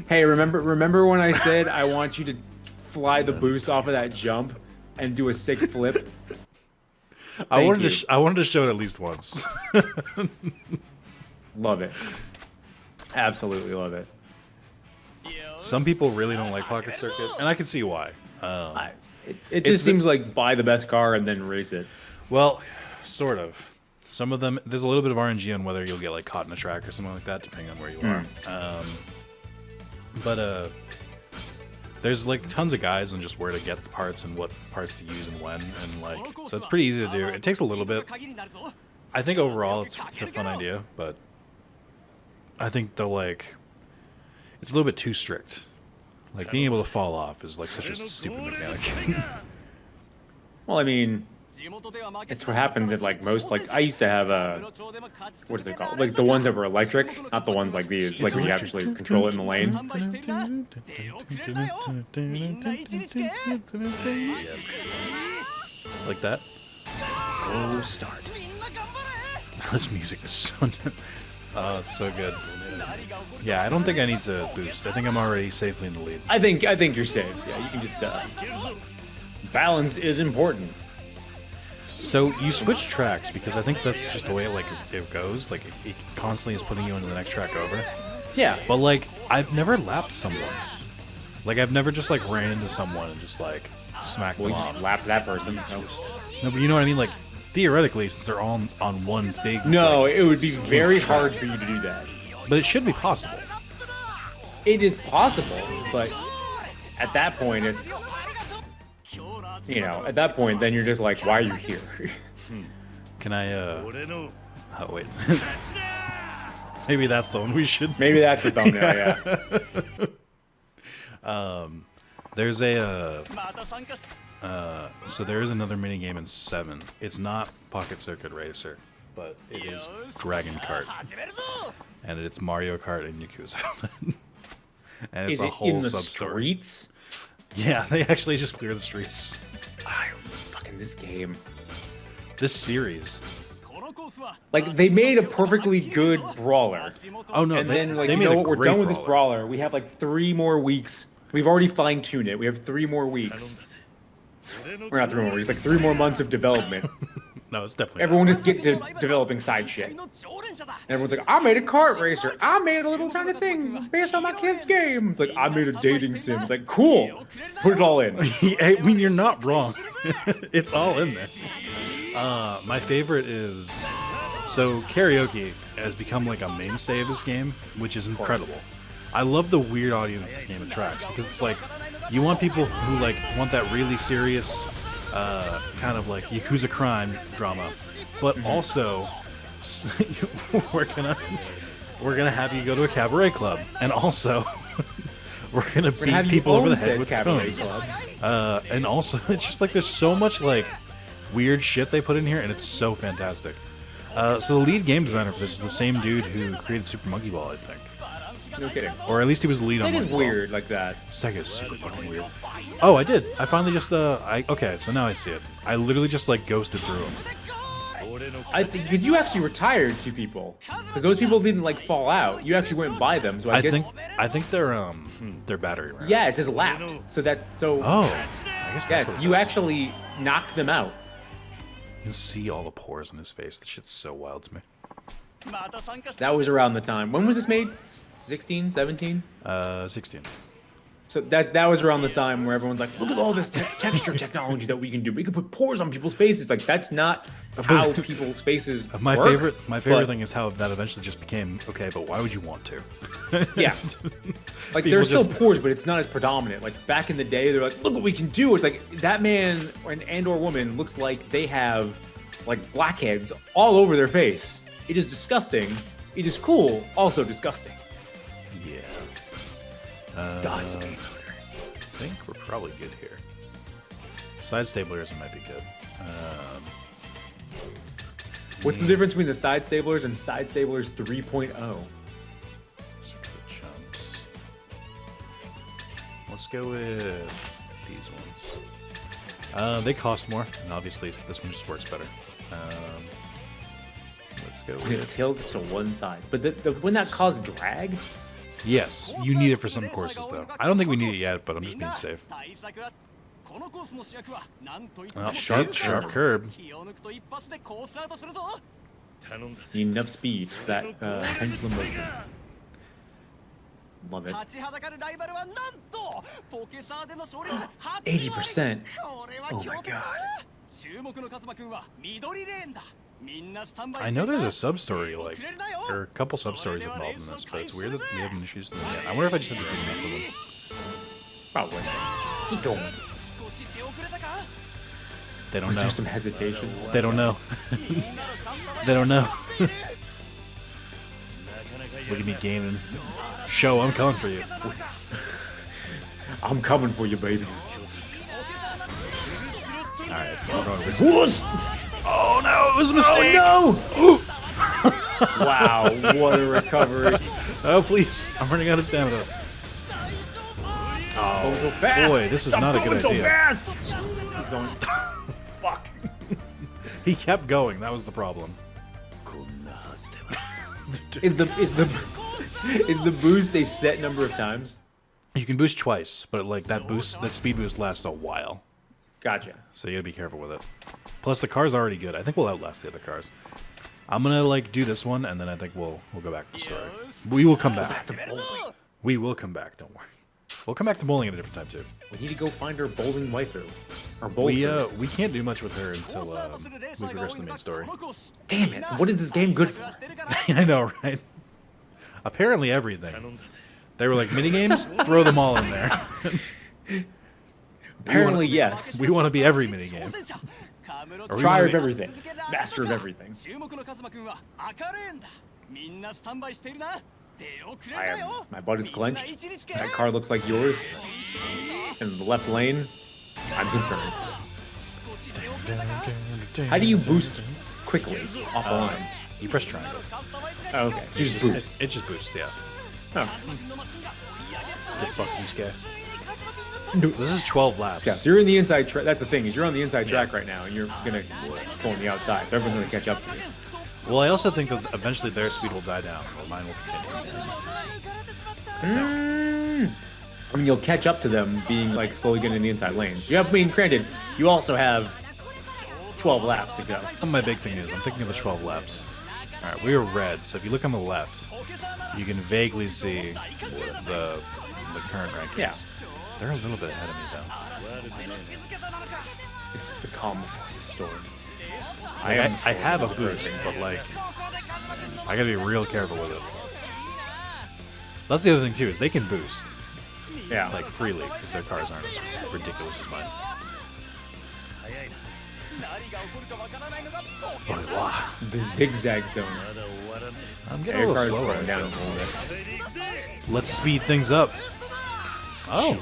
Hey, remember when I said I want you to fly the boost off of that jump and do a sick flip? I Thank you. wanted to show it at least once. Love it. Absolutely love it. Some people really don't like Pocket Circuit, and I can see why. It just seems like buy the best car and then race it. Well, sort of. Some of them, there's a little bit of RNG on whether you'll get like caught in a track or something like that, depending on where you are. But there's like tons of guides on just where to get the parts and what parts to use and when, and like, so it's pretty easy to do. It takes a little bit. I think overall it's a fun idea, but I think the like, it's a little bit too strict. Like being able to fall off is like such a stupid mechanic. Well, I mean, it's what happens at like most, like I used to have what is it called? Like the ones that were electric, not the ones like these, like when you actually control it in the lane. Like that. Go start. This music is so oh, it's so good. Yeah, I don't think I need to boost. I think I'm already safely in the lead. I think you're safe. Yeah, you can just balance is important. So you switch tracks because I think that's just the way it goes. Like it constantly is putting you into the next track over. Yeah. But like I've never lapped someone. Like I've never just like ran into someone and just like smacked them You off. just lap that person. No, but you know what I mean. Like theoretically, since they're all on one big. No, like, it would be very hard for you to do that. but it should be possible. It is possible, but at that point, it's, you know, at that point, then you're just like, why are you here? Can I? Oh wait. Maybe that's the one we should. Maybe that's the thumbnail. Yeah. There's a. So there is another mini game in 7. It's not Pocket Circuit Racer, but it is Dragon Kart, and it's Mario Kart and Yakuza. And it's Is a it whole in the sub-story. streets? Yeah, they actually just clear the streets. Fucking this game. This series. Like they made a perfectly good brawler, Oh no, and then like they you made know a what? We're great done with this brawler. We have like 3 more weeks. We've already fine-tuned it. We have 3 more weeks. We're not 3 more weeks. Like 3 more months of development. No, it's definitely. Everyone just get to developing side shit. And everyone's like, I made a kart racer. I made a little tiny thing based on my kid's game. It's like, I made a dating sim. It's like, cool. Put it all in. I mean, you're not wrong. It's all in there. My favorite is so karaoke has become like a mainstay of this game, which is incredible. I love the weird audience this game attracts because it's like you want people who like want that really serious kind of like Yakuza crime drama, but also we're gonna have you go to a cabaret club, and also we're gonna beat people over the head with phones. And also, it's just like there's so much like weird shit they put in here, and it's so fantastic. So the lead game designer for this is the same dude who created Super Monkey Ball, I think. No kidding. Or at least he was the lead on Sega is Monkey Ball. weird like that. Sega is super fucking weird. Oh, I did. I finally just okay, so now I see it. I literally just like ghosted through them. I think because you actually retired 2 people, because those people didn't like fall out. You actually went and buy them. So I guess I think their battery ran. yeah, it just lapped. So that's so. Oh, I guess that's Yes, what it you does. actually knocked them out. You can see all the pores on his face. That shit's so wild to me. That was around the time. When was this made? 16, 17? 16. So that was around the time where everyone's like, look at all this texture technology that we can do. We can put pores on people's faces. Like that's not how people's faces My work. favorite thing is how that eventually just became okay. But why would you want to? Yeah. Like People there's still just- pores, but it's not as predominant. Like back in the day, they're like, look what we can do. It's like that man and/or woman looks like they have like blackheads all over their face. It is disgusting. It is cool, also disgusting. Yeah. Godspeed. I think we're probably good here. Side stabilizers might be good. What's the difference between the side stablers and side stablers 3.0? Chumps. Let's go with these ones. They cost more, and obviously this one just works better. Let's go It with... tilts to one side, but wouldn't that cause drag? Yes, you need it for some courses, though. I don't think we need it yet, but I'm just being safe. Well, sharp curb. Need enough speed for that pendulum motion. Love it. 80%. Oh my god. I know there's a sub-story, like, or a couple sub-stories involved in this, but it's weird that we haven't introduced them yet. I wonder if I just have to remake with them. Probably. Keep going. They don't Was know. there some hesitation? They don't know. They don't know. Look at me gaming. Show, I'm coming for you. I'm coming for you, baby. Alright, Oh no, it was a mistake! no! Wow, what a recovery. Oh, please. I'm running out of stamina. Oh, so fast. Boy, this is not a good so idea. Fast. He's going. Fuck. He kept going, that was the problem. Is the boost a set number of times? You can boost twice, but like that speed boost lasts a while. Gotcha. So you gotta be careful with it. Plus the car's already good. I think we'll outlast the other cars. I'm gonna like do this one, and then I think we'll go back to the story. We will come back. We will come back. Don't worry. We'll come back to bowling at a different time too. We need to go find our bowling waifu. Our bowling. We can't do much with her until we progress the main story. Damn it! What is this game good for? I know, right? Apparently everything. They were like mini games. Throw them all in there. Apparently, yes. We want to be every mini game. Trier of everything. Master of everything. My butt is clenched. That car looks like yours. In the left lane, I'm concerned. How do you boost quickly off the line? You press triangle. Oh, okay. You just boost. It just boosts, yeah. Oh. Get fucked, you guy. This is 12 laps. Yeah, so you're in the inside track. That's the thing, is you're on the inside track right now, and you're gonna go on the outside. So everyone's gonna catch up to you. Well, I also think that eventually their speed will die down, while mine will continue. I mean, you'll catch up to them being like slowly getting in the inside lanes. You have, I mean, granted, you also have 12 laps to go. My big thing is, I'm thinking of the 12 laps. Alright, we are red, so if you look on the left, you can vaguely see the current rankings. Yeah. They're a little bit ahead of me, though. This is the calm before the storm. I have a boost, but like, I gotta be real careful with it. That's the other thing too, is they can boost, Yeah. like freely, because their cars aren't as ridiculous as mine. The zigzag zone. I'm getting a Your little car's slower. slowing down a little bit. Let's speed things up. Oh,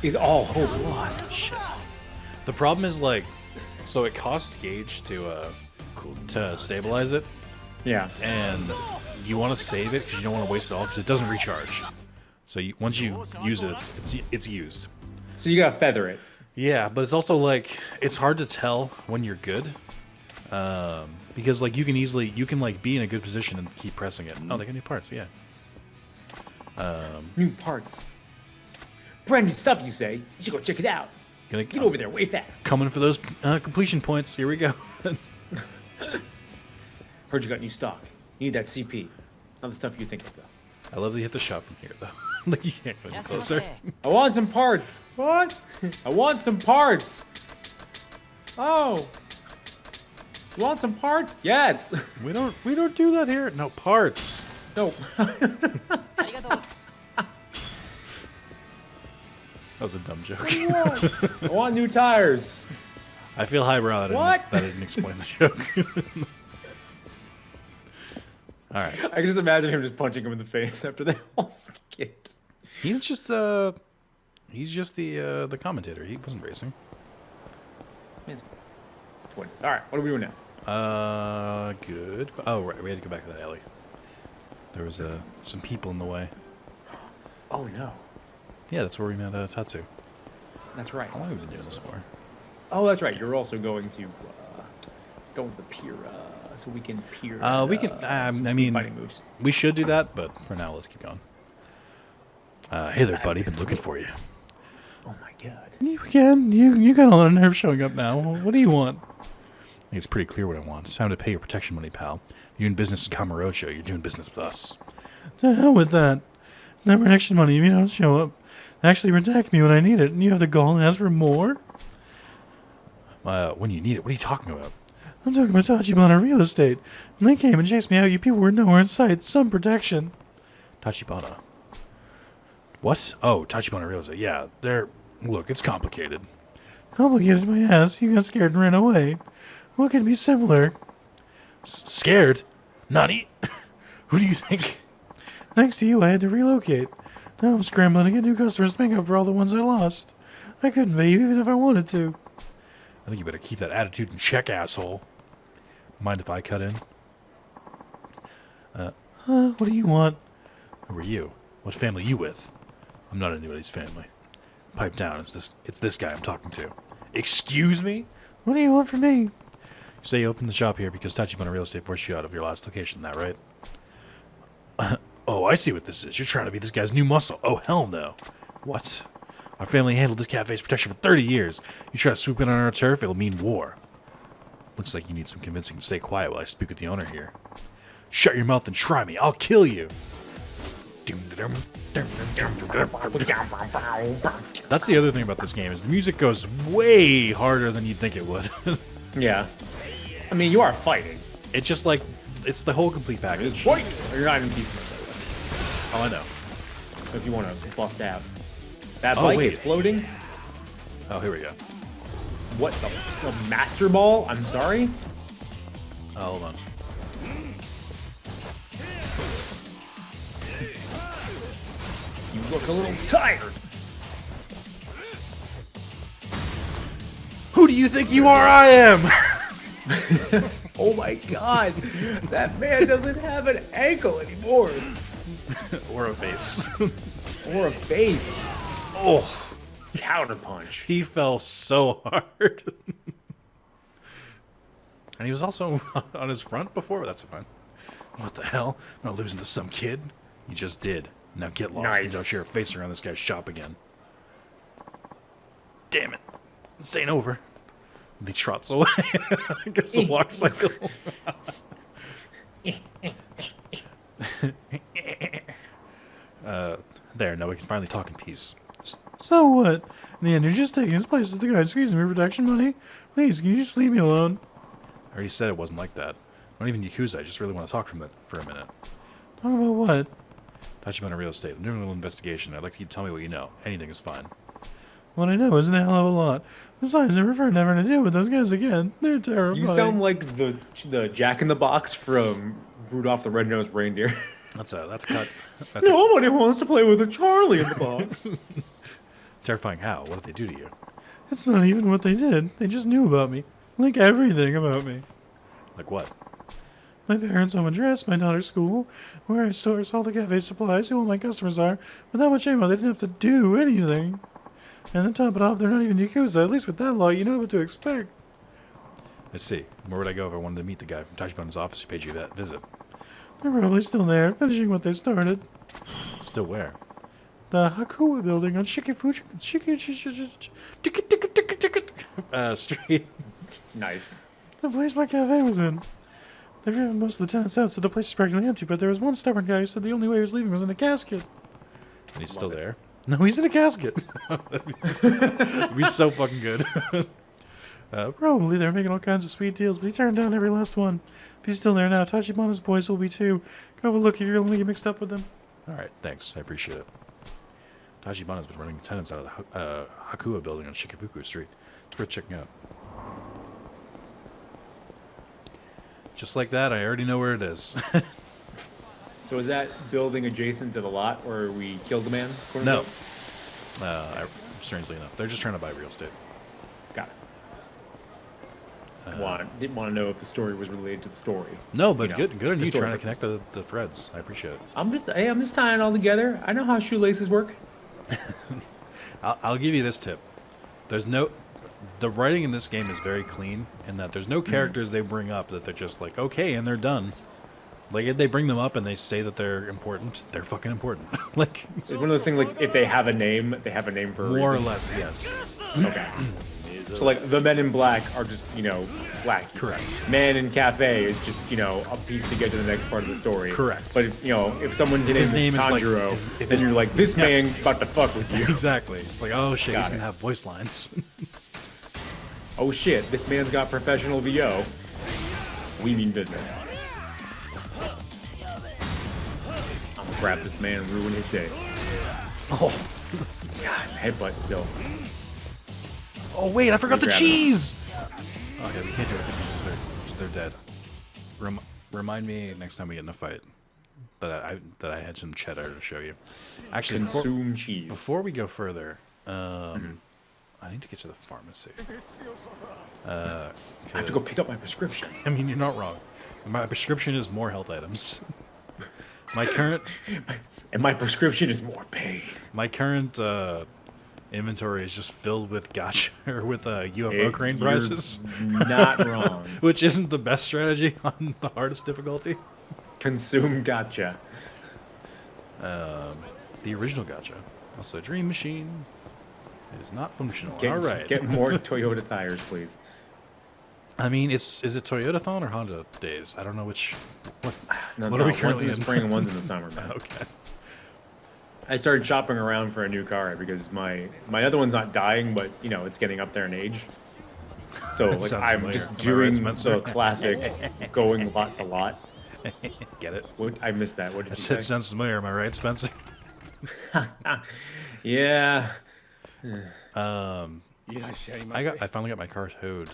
He's all hope lost. shit. The problem is like, so it costs gauge to stabilize it, Yeah. and you want to save it because you don't want to waste it all because it doesn't recharge. So once you use it, it's used. So you gotta feather it. Yeah, but it's also like it's hard to tell when you're good, because like you can like be in a good position and keep pressing it. Oh, they got new parts, yeah. New parts. Brand new stuff, you say? You should go check it out. Get over there way fast. Coming for those completion points. Here we go. Heard you got new stock. You need that CP. Not the stuff you think of, though. I love that you hit the shot from here, though. Like you can't go any closer. I want some parts. What? I want some parts. Oh. You want some parts? Yes. We don't do that here. No parts. No. That was a dumb joke. I want new tires. I feel highbrow that What? I didn't explain the joke. All right. I can just imagine him just punching him in the face after that whole skit. He's just He's just the commentator. He wasn't racing. It's what it is. All right, what are we doing now? Good. Oh, right. We had to go back to that alley. There was some people in the way. Oh no. Yeah, that's where we met Tatsu. That's right. How long have we been doing this for? Oh, that's right. You're also going to go with the pier, so we can pier. We can. I mean, fighting moves. we should do that, but for now, let's keep going. Hey there, buddy. Been looking for you. Oh my god. You again? You got a lot of nerve showing up now. What do you want? I think it's pretty clear what I want. It's time to pay your protection money, pal. You're in business in Kamurocho. You're doing business with us. The hell with that. It's not protection money if you don't show up. Actually protect me when I need it, and you have the gall to ask for more? When you need it? What are you talking about? I'm talking about Tachibana Real Estate. When they came and chased me out, you people were nowhere in sight. Some protection. Tachibana. What? Oh, Tachibana Real Estate. Yeah, they're... Look, it's complicated. Complicated my ass. You got scared and ran away. What could be similar? Scared? Nani? Who do you think? Thanks to you, I had to relocate. Now I'm scrambling to get new customers to make up for all the ones I lost. I couldn't pay you even if I wanted to. I think you better keep that attitude in check, asshole. Mind if I cut in? What do you want? Who are you? What family you with? I'm not anybody's family. Pipe down, it's this guy I'm talking to. Excuse me? What do you want from me? You say you opened the shop here because Tachibana Real Estate forced you out of your last location, that right? Oh, I see what this is. You're trying to be this guy's new muscle. Oh, hell no. What? Our family handled this cafe's protection for 30 years. You try to swoop in on our turf, it'll mean war. Looks like you need some convincing to stay quiet while I speak with the owner here. Shut your mouth and try me. I'll kill you. That's the other thing about this game is the music goes way harder than you'd think it would. Yeah. I mean, you are fighting. It's just like, it's the whole complete package. Fight! You're not even decent. Oh, I know. If you want to bust out. That Oh, bike wait. is floating. Oh, here we go. What the master ball? I'm sorry. Oh, hold on. You look a little tired. Who do you think you are? I am! Oh my god. That man doesn't have an ankle anymore. Or a face. Or a face. Oh, Counterpunch. he fell so hard. And he was also on his front before, but that's fine. What the hell? I'm not losing to some kid. You just did. Now get lost and Nice. don't share a face around this guy's shop again. Damn it. This ain't over. And he trots away. I guess the walk cycle. There, now we can finally talk in peace. So what? In the end, you're just taking his place as the guy squeezing me for protection money? Please, can you just leave me alone? I already said it wasn't like that. Not even Yakuza, I just really want to talk for a minute. Talk about what? Tachibana Real Estate. I'm doing a little investigation. I'd like you to tell me what you know. Anything is fine. What I know isn't a hell of a lot. Besides, I prefer never to deal with those guys again. They're terrifying. You sound like the Jack in the Box from Rudolph the Red-Nosed Reindeer. That's a cut. That's Nobody wants to play with a Charlie in the box. terrifying how? What did they do to you? It's not even what they did. They just knew about me. Like everything about me. Like what? My parents' home address, my daughter's school, where I source all the cafe supplies, who all my customers are. With that much ammo, they didn't have to do anything. And to top it off, they're not even Yakuza. At least with that law, you know what to expect. I see. Where would I go if I wanted to meet the guy from Tachibana's office who paid you that visit? They're probably still there, finishing what they started. Still where? The Hakuwa building on Shikifuji... Street. Nice. The place my cafe was in. They've driven most of the tenants out, so the place is practically empty, but there was one stubborn guy who said the only way he was leaving was in a casket. And he's still there? No, he's in a casket. It'd be so fucking good. Probably they were making all kinds of sweet deals, but he turned down every last one. If he's still there now, Tachibana's boys will be too. Go have a look if you're going to get mixed up with them. Alright, thanks. I appreciate it. Tachibana's been running tenants out of the Hakuwa building on Shikifuku Street. It's worth checking out. Just like that, I already know where it is. So is that building adjacent to the lot where we killed the man? No. strangely enough. They're just trying to buy real estate. Got it. Didn't want to know if the story was related to the story. No, but You know, good on the you story trying to connect purposes. the threads. I appreciate it. I'm just tying it all together. I know how shoelaces work. I'll give you this tip. The writing in this game is very clean in that there's no characters they bring up that they're just like, okay, and they're done. Like, if they bring them up and they say that they're important, they're fucking important. Like, It's one of those things like if they have a name for a more or reason. less, yes. Okay. So like the Men in Black are just black. Correct. Man in Cafe is just a piece to get to the next part of the story. Correct. But if someone's If name his name is is like- Tanjiro, if then his- you're like, this Yeah. man about to fuck with you. Exactly. It's like, oh shit, he's Got gonna it. have voice lines. Oh shit, this man's got professional VO. We mean business. I'm gonna grab this man and ruin his day. Oh. God, headbutt still. Oh wait, I forgot the Grab him. cheese. Okay, we can't do it because they're dead. Remind me next time we get in a fight that I had some cheddar to show you. Actually, Consume cheese. before we go further, I need to get to the pharmacy. I have to go pick up my prescription. I mean, you're not wrong. My prescription is more health items. My current And my prescription is more pain. inventory is just filled with gacha or with UFO crane You're prizes, Not wrong. which isn't the best strategy on the hardest difficulty. Consume gotcha. The original gacha, also Dream Machine, is not functional. Get, All right. Get more Toyota tires, please. I mean, is it Toyota-thon or Honda days? I don't know which. What No, are we one's currently in the in? spring and one's in the summer, man. Okay. I started shopping around for a new car because my other one's not dying, but it's getting up there in age. So like Sounds I'm familiar. just Am I right, doing Spencer? the classic going lot to lot. Get it? What I missed that. What did That you say? sounds familiar. Am I right, Spencer? Yeah. I finally got my car towed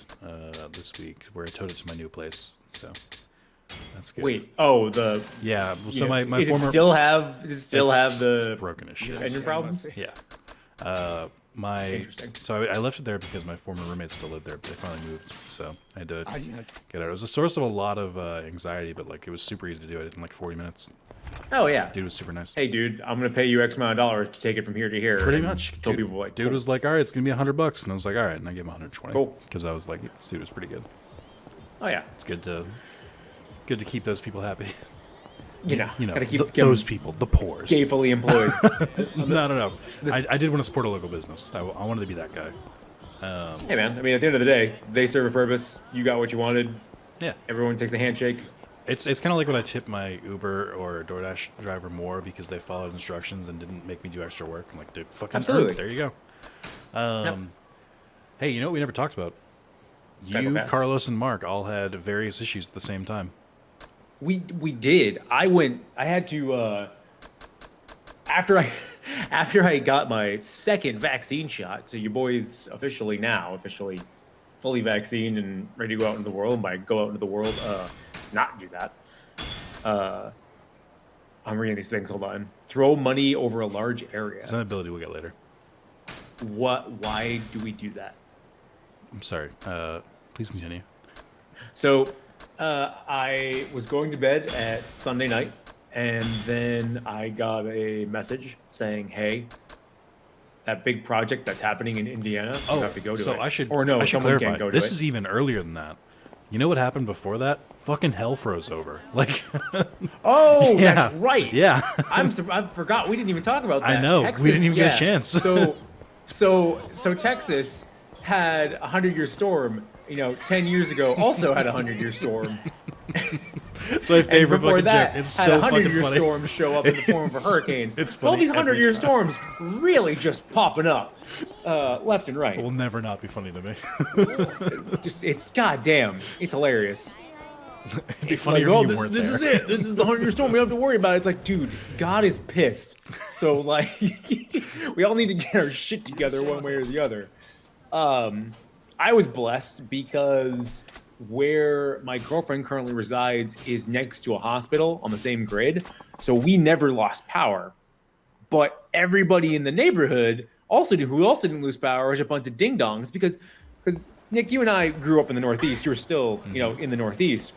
this week, where I towed it to my new place. So that's good. Wait. Oh, the. Yeah. So my Does former it still have? Does it still have it's the broken as shit. engine problems? Yeah. Interesting. So I left it there because my former roommates still lived there, but they finally moved, so I had to get out. It was a source of a lot of anxiety, but like it was super easy to do. I did it in like 40 minutes. Oh yeah. Dude was super nice. Hey, dude, I'm gonna pay you X amount of dollars to take it from here to here. Pretty and much. Tell Dude, people like, dude cool. was like, all right, it's gonna be $100, and I was like, all right, and I gave him 120 Cool. because I was like, this dude was pretty good. Oh yeah. It's good to keep those people happy. You know, gotta keep those people, the poors. gainfully employed. No. I did want to support a local business. I wanted to be that guy. Hey man, I mean, at the end of the day, they serve a purpose. You got what you wanted. Yeah. Everyone takes a handshake. It's kind of like when I tip my Uber or DoorDash driver more because they followed instructions and didn't make me do extra work. I'm like, dude, fucking Absolutely. There you go. Hey, you know what we never talked about? Gotta go You, fast. Carlos, and Mark all had various issues at the same time. We did. I had to after I got my second vaccine shot. So your boy's officially fully vaccinated and ready to go out into the world. By go out into the world, not do that. I'm reading these things. Hold on. Throw money over a large area. It's an ability we'll get later. Why do we do that? I'm sorry. Please continue. So I was going to bed at Sunday night, and then I got a message saying, "Hey, that big project that's happening in Indiana, you have to go to so it." I should someone clarify. can't go to This it. is even earlier than that. You know what happened before that? Fucking hell froze over. Like, Oh, yeah, that's right. Yeah. I forgot we didn't even talk about that. I know, we Texas, didn't even get a yeah. chance. So Texas had a 100-year storm. 10 years ago, also had a 100-year storm. It's my And favorite before fucking that, joke. It's had so a fucking 100-year funny. storm show up in the form of a hurricane. It's All funny these every 100-year time. storms really just popping up, left and right. It will never not be funny to me. It's goddamn, it's hilarious. It'd be It's funnier like, if you this, weren't this there. is it. This is the 100-year storm. We don't have to worry about it. It's like, dude, God is pissed. So like, we all need to get our shit together one way or the other. I was blessed because where my girlfriend currently resides is next to a hospital on the same grid. So we never lost power. But everybody in the neighborhood who also didn't lose power was a bunch of ding dongs because Nick, you and I grew up in the Northeast. You were still, in the Northeast.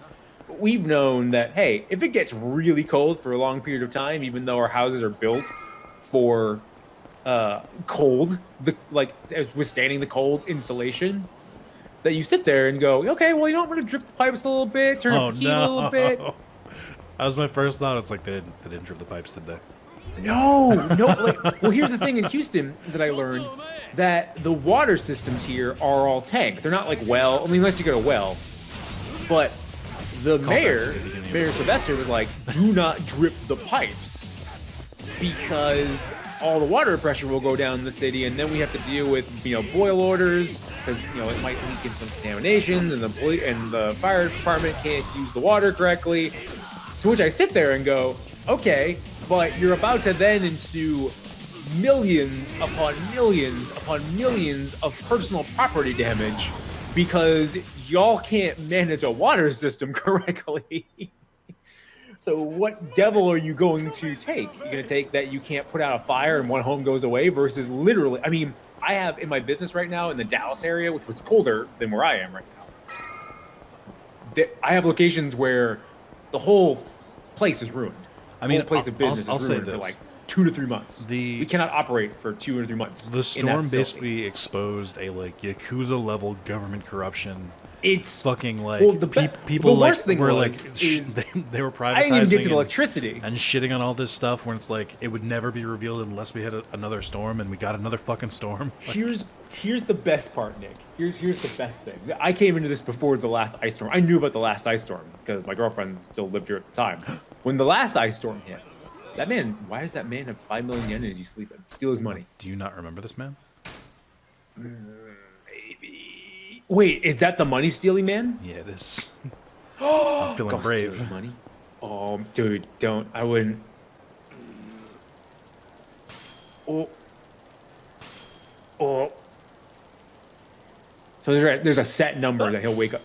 We've known that, hey, if it gets really cold for a long period of time, even though our houses are built for cold, withstanding the cold insulation, that you sit there and go, okay, well, I'm going to drip the pipes a little bit, turn up the heat a little bit. That was my first thought. It's like they didn't drip the pipes, did they? No. Well, here's the thing in Houston that I learned, that the water systems here are all tank. They're not like well, unless you get a well. But the mayor Sylvester, was like, do not drip the pipes because all the water pressure will go down in the city, and then we have to deal with boil orders because it might leak in some contamination, and the fire department can't use the water correctly. So which I sit there and go, okay, but you're about to then ensue millions upon millions upon millions of personal property damage because y'all can't manage a water system correctly. So what devil are you going to take? You're going to take that you can't put out a fire and one home goes away versus literally, I have in my business right now in the Dallas area, which was colder than where I am right now. I have locations where the whole place is ruined. The whole place of business is ruined for like 2 to 3 months. We cannot operate for 2 or 3 months. The storm basically exposed a Yakuza level government corruption. It's fucking the people worst thing were they were privatizing. I didn't even get to the electricity and shitting on all this stuff when it's like it would never be revealed unless we had another storm, and we got another fucking storm. Here's the best part, Nick. Here's the best thing. I came into this before the last ice storm. I knew about the last ice storm because my girlfriend still lived here at the time. When the last ice storm hit, why does that man have 5 million yen and is he sleeping? Steal his money. Do you not remember this man? Maybe. Wait, is that the money stealing man? Yeah, it is. I'm feeling brave. Money? Oh, dude, don't. I wouldn't. Oh. So there's a set number that he'll wake up.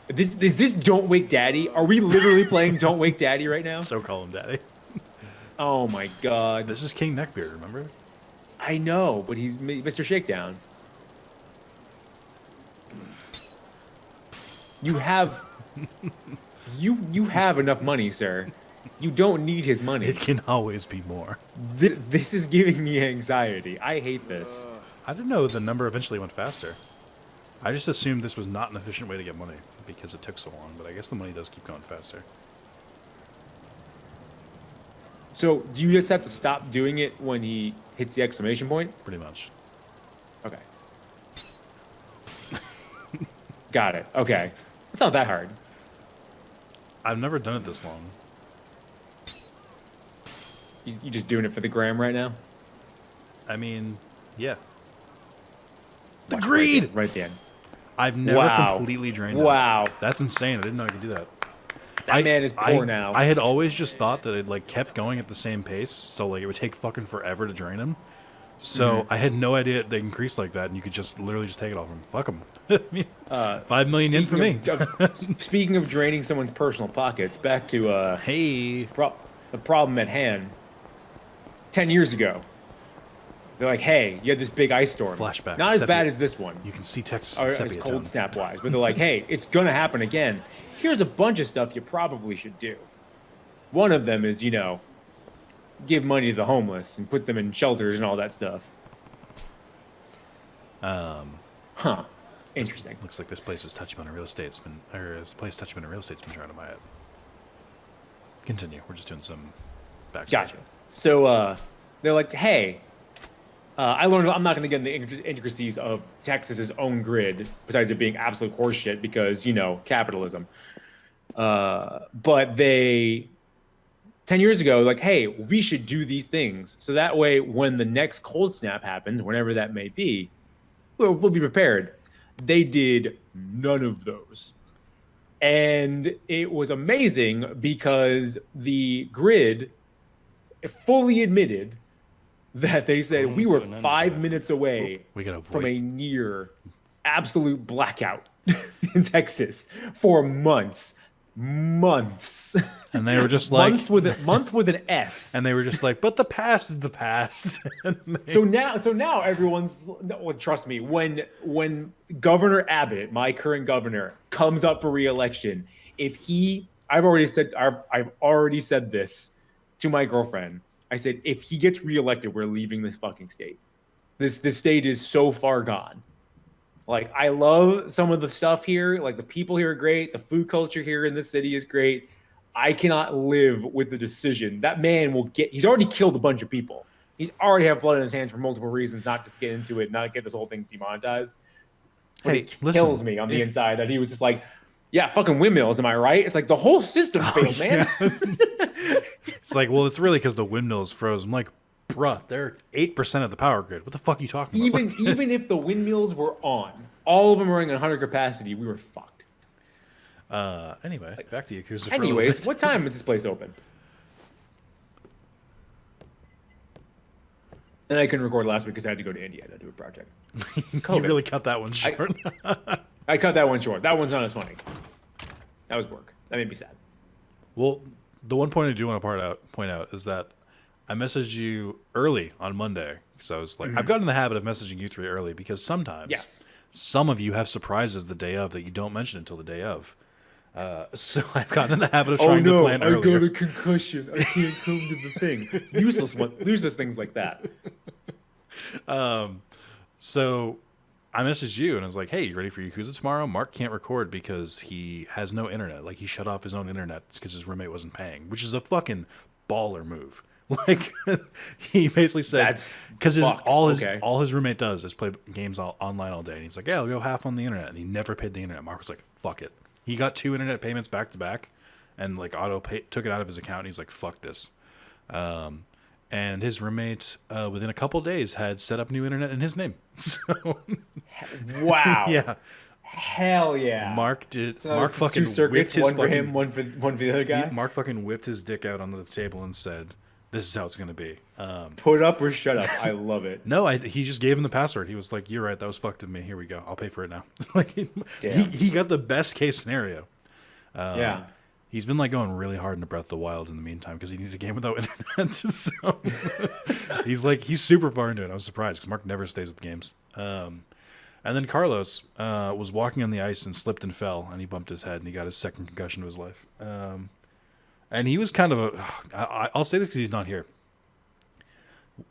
Is this Don't Wake Daddy? Are we literally playing Don't Wake Daddy right now? So call him Daddy. Oh my god. This is King Neckbeard, remember? I know, but he's Mr. Shakedown. You have you have enough money, sir. You don't need his money. It can always be more. This is giving me anxiety. I hate this. I didn't know the number eventually went faster. I just assumed this was not an efficient way to get money because it took so long, but I guess the money does keep going faster. So, do you just have to stop doing it when he hits the exclamation point? Pretty much. Okay. Got it. Okay. It's not that hard. I've never done it this long. You just doing it for the gram right now? I mean, yeah. The greed! Right then. I've never completely drained it. Wow. That's insane. I didn't know I could do that. That man is poor now. I had always just thought that it kept going at the same pace, so it would take fucking forever to drain him. So I had no idea they increased like that, and you could just literally just take it off him. Fuck him. 5 million yen for me. Speaking of draining someone's personal pockets, back to the problem at hand. 10 years ago, they're like, "Hey, you had this big ice storm. Flashback. Not as bad as this one. You can see Texas or and as Sepia cold Town. snap wise, but they're like, "Hey, it's gonna happen again. Here's a bunch of stuff you probably should do. One of them is, give money to the homeless and put them in shelters and all that stuff." Interesting. Looks like this place is touching on a real estate's been, this place touching on a real estate's been trying to buy it. Continue. We're just doing some backstory. Gotcha. So they're like, "Hey, I learned I'm not going to get into the intricacies of Texas's own grid, besides it being absolute horseshit because capitalism." But they 10 years ago, like, "Hey, we should do these things so that way when the next cold snap happens, whenever that may be, we'll be prepared." They did none of those. And it was amazing because the grid fully admitted that they said we were 5 minutes away from a near absolute blackout in Texas for months. months. And they were just like, month with an S. and they were just like, but the past is the past. So now everyone's, well, trust me, when Governor Abbott, my current governor, comes up for re-election, I've already said this to my girlfriend. I said, if he gets re-elected, we're leaving this fucking state. This state is so far gone. Like, I love some of the stuff here. Like, the people here are great. The food culture here in this city is great. I cannot live with the decision. That man he's already killed a bunch of people. He's already have blood in his hands for multiple reasons, not just get into it, not get this whole thing demonetized. But Hey, it listen, kills me on the inside that he was just like, yeah, fucking windmills, am I right? It's like the whole system failed, man. It's like, well, it's really because the windmills froze. I'm like, bruh, they're 8% of the power grid. What the fuck are you talking about? Even if the windmills were on, all of them running at 100 capacity, we were fucked. Anyway, back to Yakuza. Anyways, what time is this place open? And I couldn't record last week because I had to go to India to do a project. You really cut that one short. I cut that one short. That one's not as funny. That was work. That made me sad. Well, the one point I do want to point out is that I messaged you early on Monday because I was like, I've gotten in the habit of messaging you three early because sometimes some of you have surprises the day of that you don't mention until the day of. So I've gotten in the habit of trying to plan earlier. I got a concussion. I can't come to the thing. Useless things like that. So I messaged you and I was like, hey, you ready for Yakuza tomorrow? Mark can't record because he has no internet. Like, he shut off his own internet because his roommate wasn't paying, which is a fucking baller move. Like, he basically said, because all his roommate does is play games online all day. And he's like, yeah, I'll go half on the internet. And he never paid the internet. Mark was like, fuck it. He got 2 internet payments back to back and like took it out of his account. And he's like, fuck this. And his roommate, within a couple days, had set up new internet in his name. So, wow. Yeah. Hell yeah. Mark fucking 2 circuits, one for him, one for the other guy. Mark fucking whipped his dick out onto the table and said, this is how it's going to be. Put up or shut up. I love it. No, he just gave him the password. He was like, you're right. That was fucked of me. Here we go. I'll pay for it now. Like, he got the best case scenario. Yeah. He's been like going really hard into Breath of the Wild in the meantime because he needed a game without internet. So he's super far into it. I was surprised because Mark never stays with games. And then Carlos was walking on the ice and slipped and fell, and he bumped his head and he got his second concussion of his life. And he was kind of I'll say this because he's not here.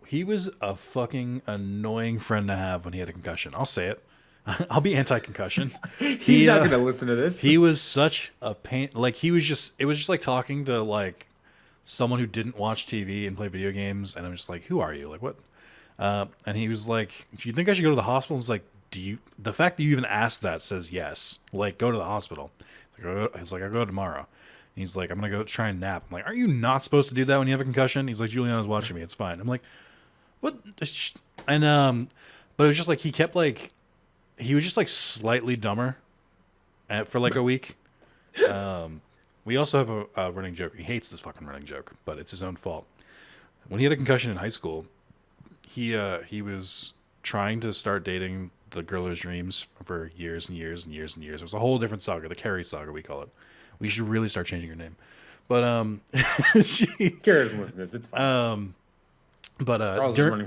He was a fucking annoying friend to have when he had a concussion. I'll say it. I'll be anti-concussion. He's not going to listen to this. He was such a pain. Like, it was just like talking to like someone who didn't watch TV and play video games. And I'm just like, who are you? Like, what? And he was like, do you think I should go to the hospital? It's like, the fact that you even asked that says yes. Like, go to the hospital. It's like, I'll go tomorrow. And he's like, I'm going to go try and nap. I'm like, are you not supposed to do that when you have a concussion? He's like, Juliana's watching me. It's fine. I'm like, what? And, but it was just like, he was just like slightly dumber for like a week. We also have a running joke. He hates this fucking running joke, but it's his own fault. When he had a concussion in high school, he was trying to start dating the girl of his dreams for years and years and years and years. It was a whole different saga, the Carrie saga, we call it. We should really start changing her name. But Carrie's listening to this. It's fine.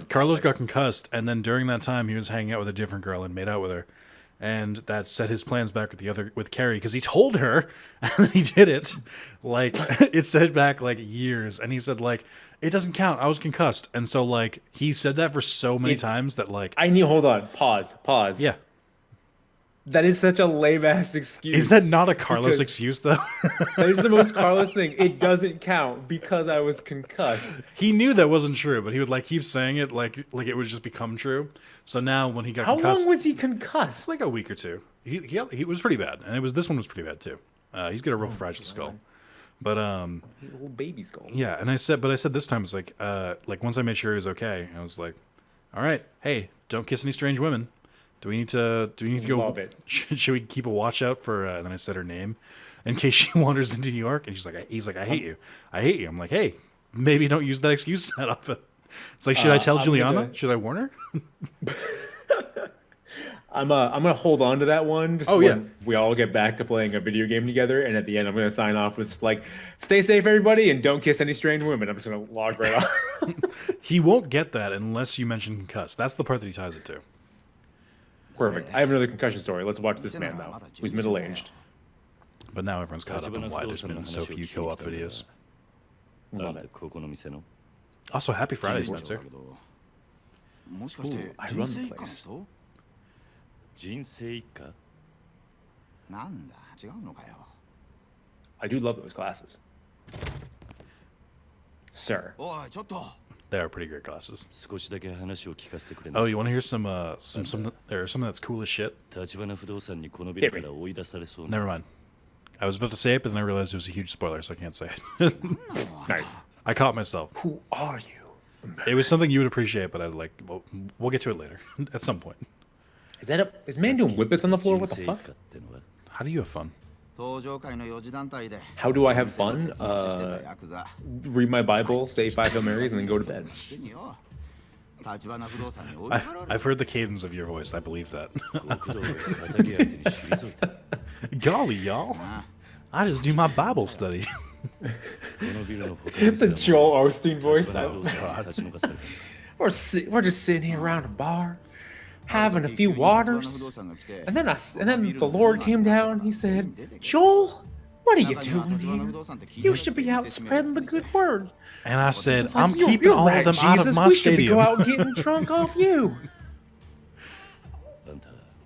Carlos got concussed, and then during that time, he was hanging out with a different girl and made out with her, and that set his plans back with Carrie because he told her, and then he did it. Like, it set it back like years, and he said like, it doesn't count. I was concussed, and so like he said that for so many times that like hold on, pause. Yeah. That is such a lame ass excuse. Is that not a Carlos excuse though? That is the most Carlos thing. It doesn't count because I was concussed. He knew that wasn't true, but he would like keep saying it like it would just become true. So now when he got concussed, how long was he concussed? Like a week or two. He was pretty bad, and this one was pretty bad too. He's got a real fragile skull. But little baby skull. Yeah, and I said this time it's like once I made sure he was okay, I was like, all right, hey, don't kiss any strange women. Do we need to go? Love it. Should we keep a watch out for? And then I said her name, in case she wanders into New York. And he's like, I hate you. I hate you. I'm like, hey, maybe don't use that excuse that often. It's like, should I tell Juliana? Should I warn her? I'm gonna hold on to that one. Just Oh, when yeah. we all get back to playing a video game together, and at the end, I'm gonna sign off with just like, "Stay safe, everybody, and don't kiss any strange women." I'm just gonna log right off. He won't get that unless you mention concuss. That's the part that he ties it to. Perfect. I have another concussion story. Let's watch this man though, who's middle-aged. But now everyone's caught up on why there's been so few co-op videos. Love it. Also, happy Friday, Spencer. Ooh, I run the place. I do love those glasses, sir. They are pretty great glasses. Oh, you want to hear some something that's cool as shit? Never mind. I was about to say it, but then I realized it was a huge spoiler, so I can't say it. Nice. I caught myself. Who are you? It was something you would appreciate, but we'll get to it later at some point. Is man doing whippets on the floor? What the fuck? How do you have fun? How do I have fun? Read my Bible, say 5 Hail Marys, and then go to bed. I've heard the cadence of your voice. I believe that. Golly, y'all. I just do my Bible study. The Joel Osteen voice. Oh, God. We're just sitting here around a bar, having a few waters, and then the Lord came down. He said, "Joel, what are you doing here? You should be out spreading the good word." And I said, It's like, I'm keeping all right, of them out Jesus. of my We should stadium. go out getting drunk off you.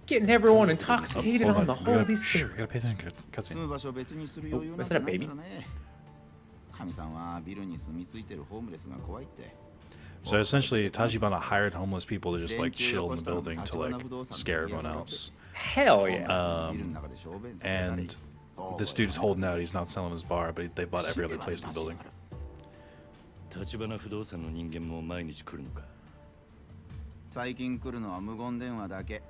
Getting everyone intoxicated Hold on the We gotta- Holy shh, we Spirit. gotta pay attention. Cutscene. Oh, is that a baby? So essentially, Tachibana hired homeless people to just like chill in the building to like scare everyone else. Hell yeah. And this dude's holding out. He's not selling his bar, but they bought every other place in the building. 立花不動産の人間も毎日来るのか。最近来るのは無言電話だけ。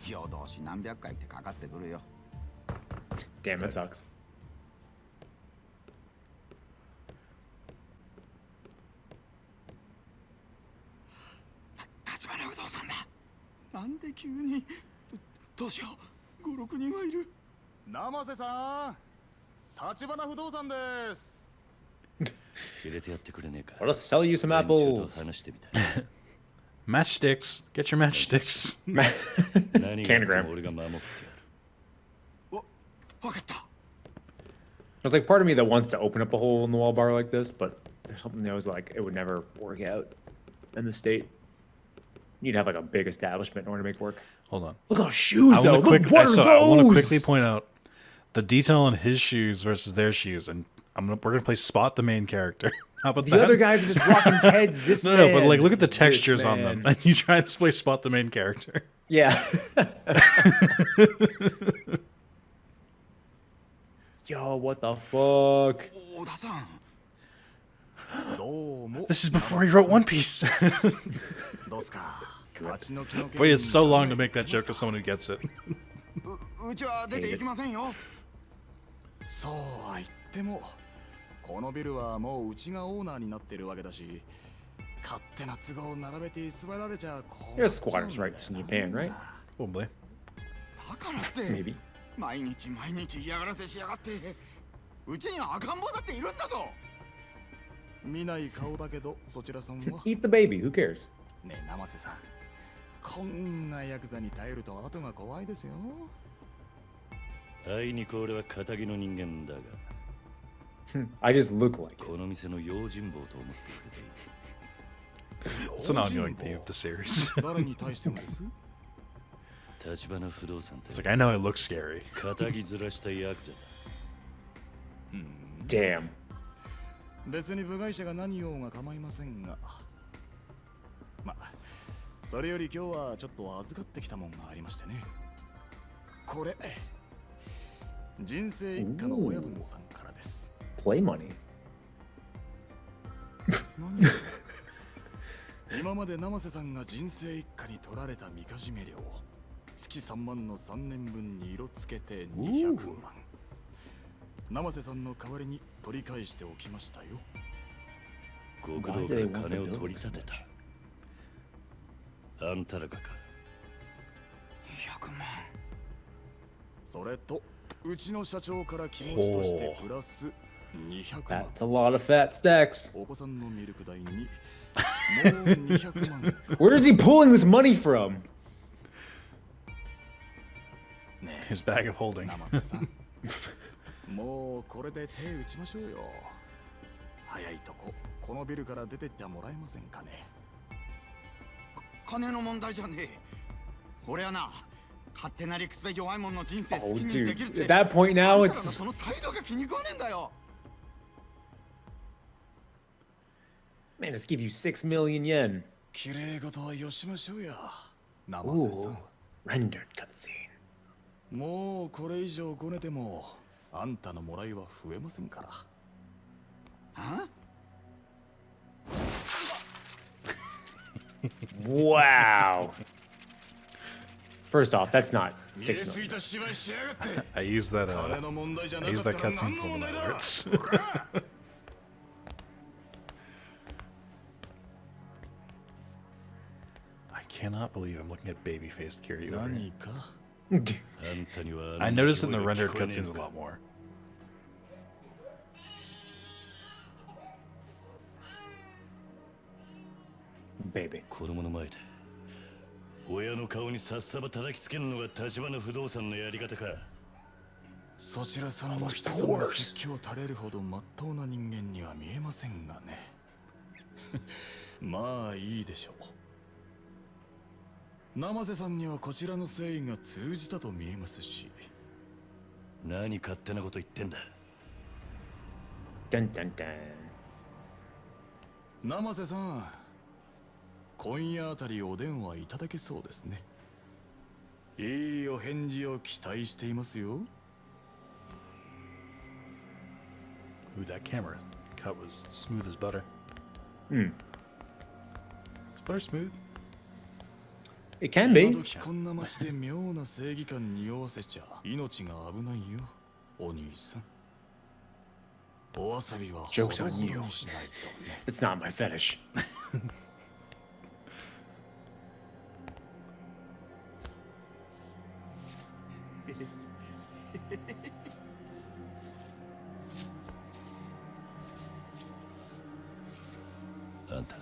夜通し何百回ってかかってくるよ。Damn, that sucks. 立花不動産だ。なんで急に。どうしよう。5、6人はいる。生瀬さん、立花不動産です。入れてやってくれねえか。 Let us sell you some 連中と apples. 話してみたい。 Matchsticks. Get your matchsticks. 何があっても Canagram. 俺が守ってやる。わかった。 There's like part of me that wants to open up a hole in the wall bar like this, but there's something that was like it would never work out in the state. You'd have like a big establishment in order to make it work. Hold on. Look at those shoes, though. I Look, what are want to those? quickly point out the detail on his shoes versus their shoes, and we're gonna play Spot the main character. How about The that? other guys are just rocking heads. This No, man, but like look at the this textures on them, man. and you try and play Spot the main character. Yeah. Yo, what the fuck? 大田さん。どうも。 This is before he wrote One Piece. どうすか。勝ちの気の Waited so long to make that joke to someone who gets it. うちは出て行きませんよ。そうは言っても、このビルはもううちがオーナーになってるわけだし、勝手な都合を並べて居座られちゃ困っ There's ちゃうん squatters' だよ rights in Japan, right? Probably. だからって。 Maybe. 毎日嫌がらせしやがって。うちには赤ん坊だっているんだぞ。見ない顔だけど、そちらさんは。 Eat the baby. Who cares? ねえ、生瀬さん。こんなヤクザに頼ると後が怖いですよ。あいにく俺は仇の人間だが、 I just look like it. この店の用心棒と思ってくれている。 It's an ongoing theme of the series. 誰に対してもです。立花不動産っ It's て like I know it looks scary. 仇ずらしたヤクザだ。 Damn. 別に部外者が何言おうが構いませんが。まあ、それより今日はちょっと預かってきたもんがありましてね。これ、人生一家の親分さんからです。 Play money. 今まで生瀬さんが人生一家に取られたみかじめ料、月3万の3年分に色つけて200万。生瀬さんの代わりに取り返しておきましたよ。極道から金を取り立てた。あんたらがか。それとうちの社長から気持ちとしてプラス200万。 That's a lot of fat stacks. お子さんのミルク代にもう200万。 Where is he pulling this money from? His bag of holding. 生瀬さんもうこれで手打ちましょうよ。早いとここのビルから出てっちゃもらえませんかね。金の問題じゃねえ。俺はな、勝手な理屈で弱い者の人生 Oh, 好きにできるっ dude. て。 At that point now, あんたらの it's その態度が気に食わねえんだよ。 man. Let's give you 6 million yen. 綺麗事はよしましょうや。生瀬さ Ooh, ん。 rendered cutscene. もうこれ以上ごねてもあんたのもらいは増えませんから。あ Wow. First off, that's not 見え 6 すぎ million. た芝居しやがって。 I use that 金の問題じゃ I な use かっ that たら cutscene 何の for 問 my 題だ。 alerts. ほら I cannot believe I'm looking at baby-faced Kiryu. 何か I noticed it in the rendered cutscenes a lot more. Baby. 子供の前で親の顔にさっさば叩きつけるのが立花不動産のやり方か。そちら様の人様の説教を垂れるほど真っ当な人間には見えませんがね。まあいいでしょう。生瀬さんにはこちらの誠意が通じたと見えますし。何勝手なこと言ってんだ。 Dun dun dun. 生瀬さん、今夜あたりお電話いただけそうですね。いいお返事を期待していますよ。 Ooh, that camera cut was smooth as butter. Hmm. Is butter smooth? It can 今 be. 時こんな街で妙な正義感に酔わせちゃ命が危ないよ、お兄さん。おわさびはほど Joke's ほ on ど you. にしないとね。 It's not my fetish. あんた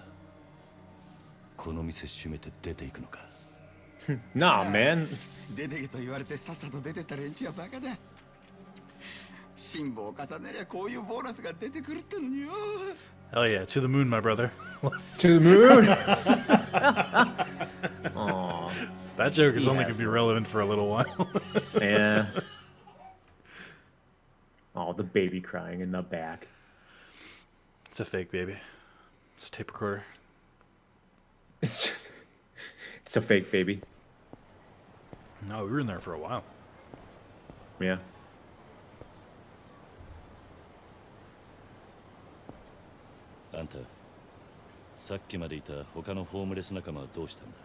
この店閉めて出ていくのか。 Nah, man. 出てけと言われてさっさと出てった連中はバカだ。辛抱を重ねりゃこういうボーナスが出てくるってのによ。 Hell yeah, to the moon, my brother. To the moon. That joke is only Yeah. going to be relevant for a little while. Yeah. Oh, the baby crying in the back. It's a fake baby. It's a tape recorder. It's a fake baby. No, we were in there for a while. Yeah. あんたさっきまでいた他のホームレス仲間はどうしたんだ。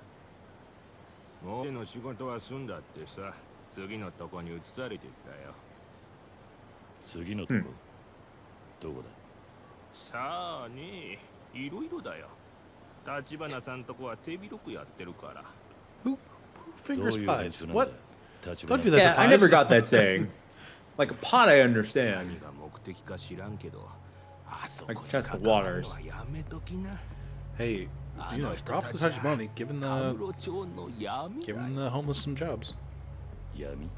もうの仕事は済んだってさ、次のとこに移されてったよ。次のとこ、どこだ。さあね、いろいろだよ。立花さんとこは手広くやってるから。 Who どう fingers いう連 pies? 中なんだ What? 立 Don't 花 do that Yeah, to I never pies. got that saying. Like a pot, I understand. 何が目的か知らんけど、あそこ Like に test the 関わる waters. のはやめときな。 Hey, you know, props to Tachibana, giving カ the ムロ町の闇だよ giving the homeless some jobs. 闇。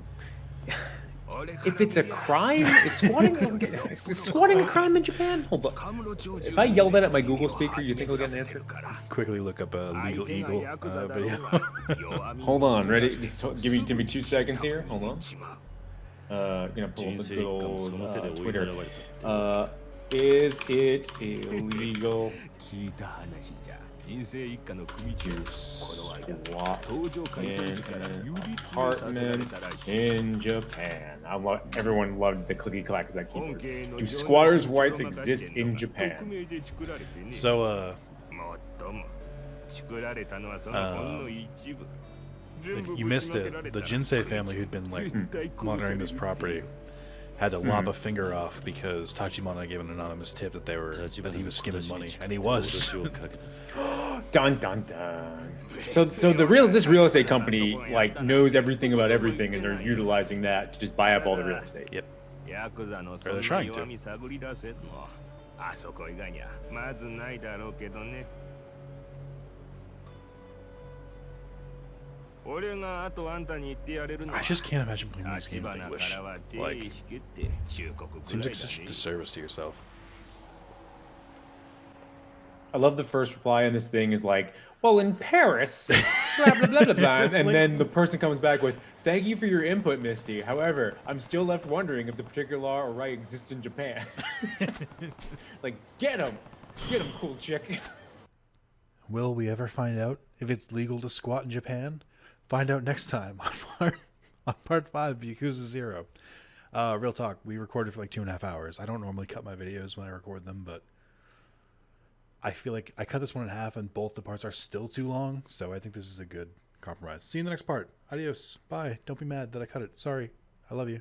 If it's a crime, is squatting a crime in Japan? Hold on. If I yell that at my Google speaker, you think I'll get an answer? Quickly look up a legal eagle video. Hold on, ready? Just give me 2 seconds here. Hold on. Gonna pull up 人 the 生 good 一家を old その手で追い Twitter. 払われたって。 Is it illegal 聞いた話じゃ。人生一家の組長 to この間 squat 登場開 in 店時から an 有立にさせられ apartment たらしい。 in Japan? Everyone loved the clicky clack as that 本 keyboard. 家の Do squatters' rights 上の exist in 匿 Japan? 名で作られてね。 So, もっとも作られたのはそのほんの一部。 you missed it. The Jinsei family who'd been like monitoring this property had to lop a finger off because Tachibana gave an anonymous tip that he was skimming money, and he was. Dun dun dun. So this real estate company like knows everything about everything, and they're utilizing that to just buy up all the real estate. Yep. ヤクザのそ Or ん they're な trying to. 弱み探り出せんのあそこ以外にはまずないだろうけどね。俺があとあんたに言ってやれるのは I just can't imagine playing this 立 game 花 in か English. らは手 Like, 引けって忠告く seems らい like だ such a ね。 disservice to yourself. I love the first reply on this thing is like, well, in Paris, blah, blah, blah, blah, blah. And then the person comes back with, thank you for your input, Misty. However, I'm still left wondering if the particular law or right exists in Japan. Like, get him, cool chick. Will we ever find out if it's legal to squat in Japan? Find out next time on part 5 of Yakuza 0. Real talk, we recorded for like 2.5 hours. I don't normally cut my videos when I record them, but I feel like I cut this one in half and both the parts are still too long, so I think this is a good compromise. See you in the next part. Adios. Bye. Don't be mad that I cut it. Sorry. I love you.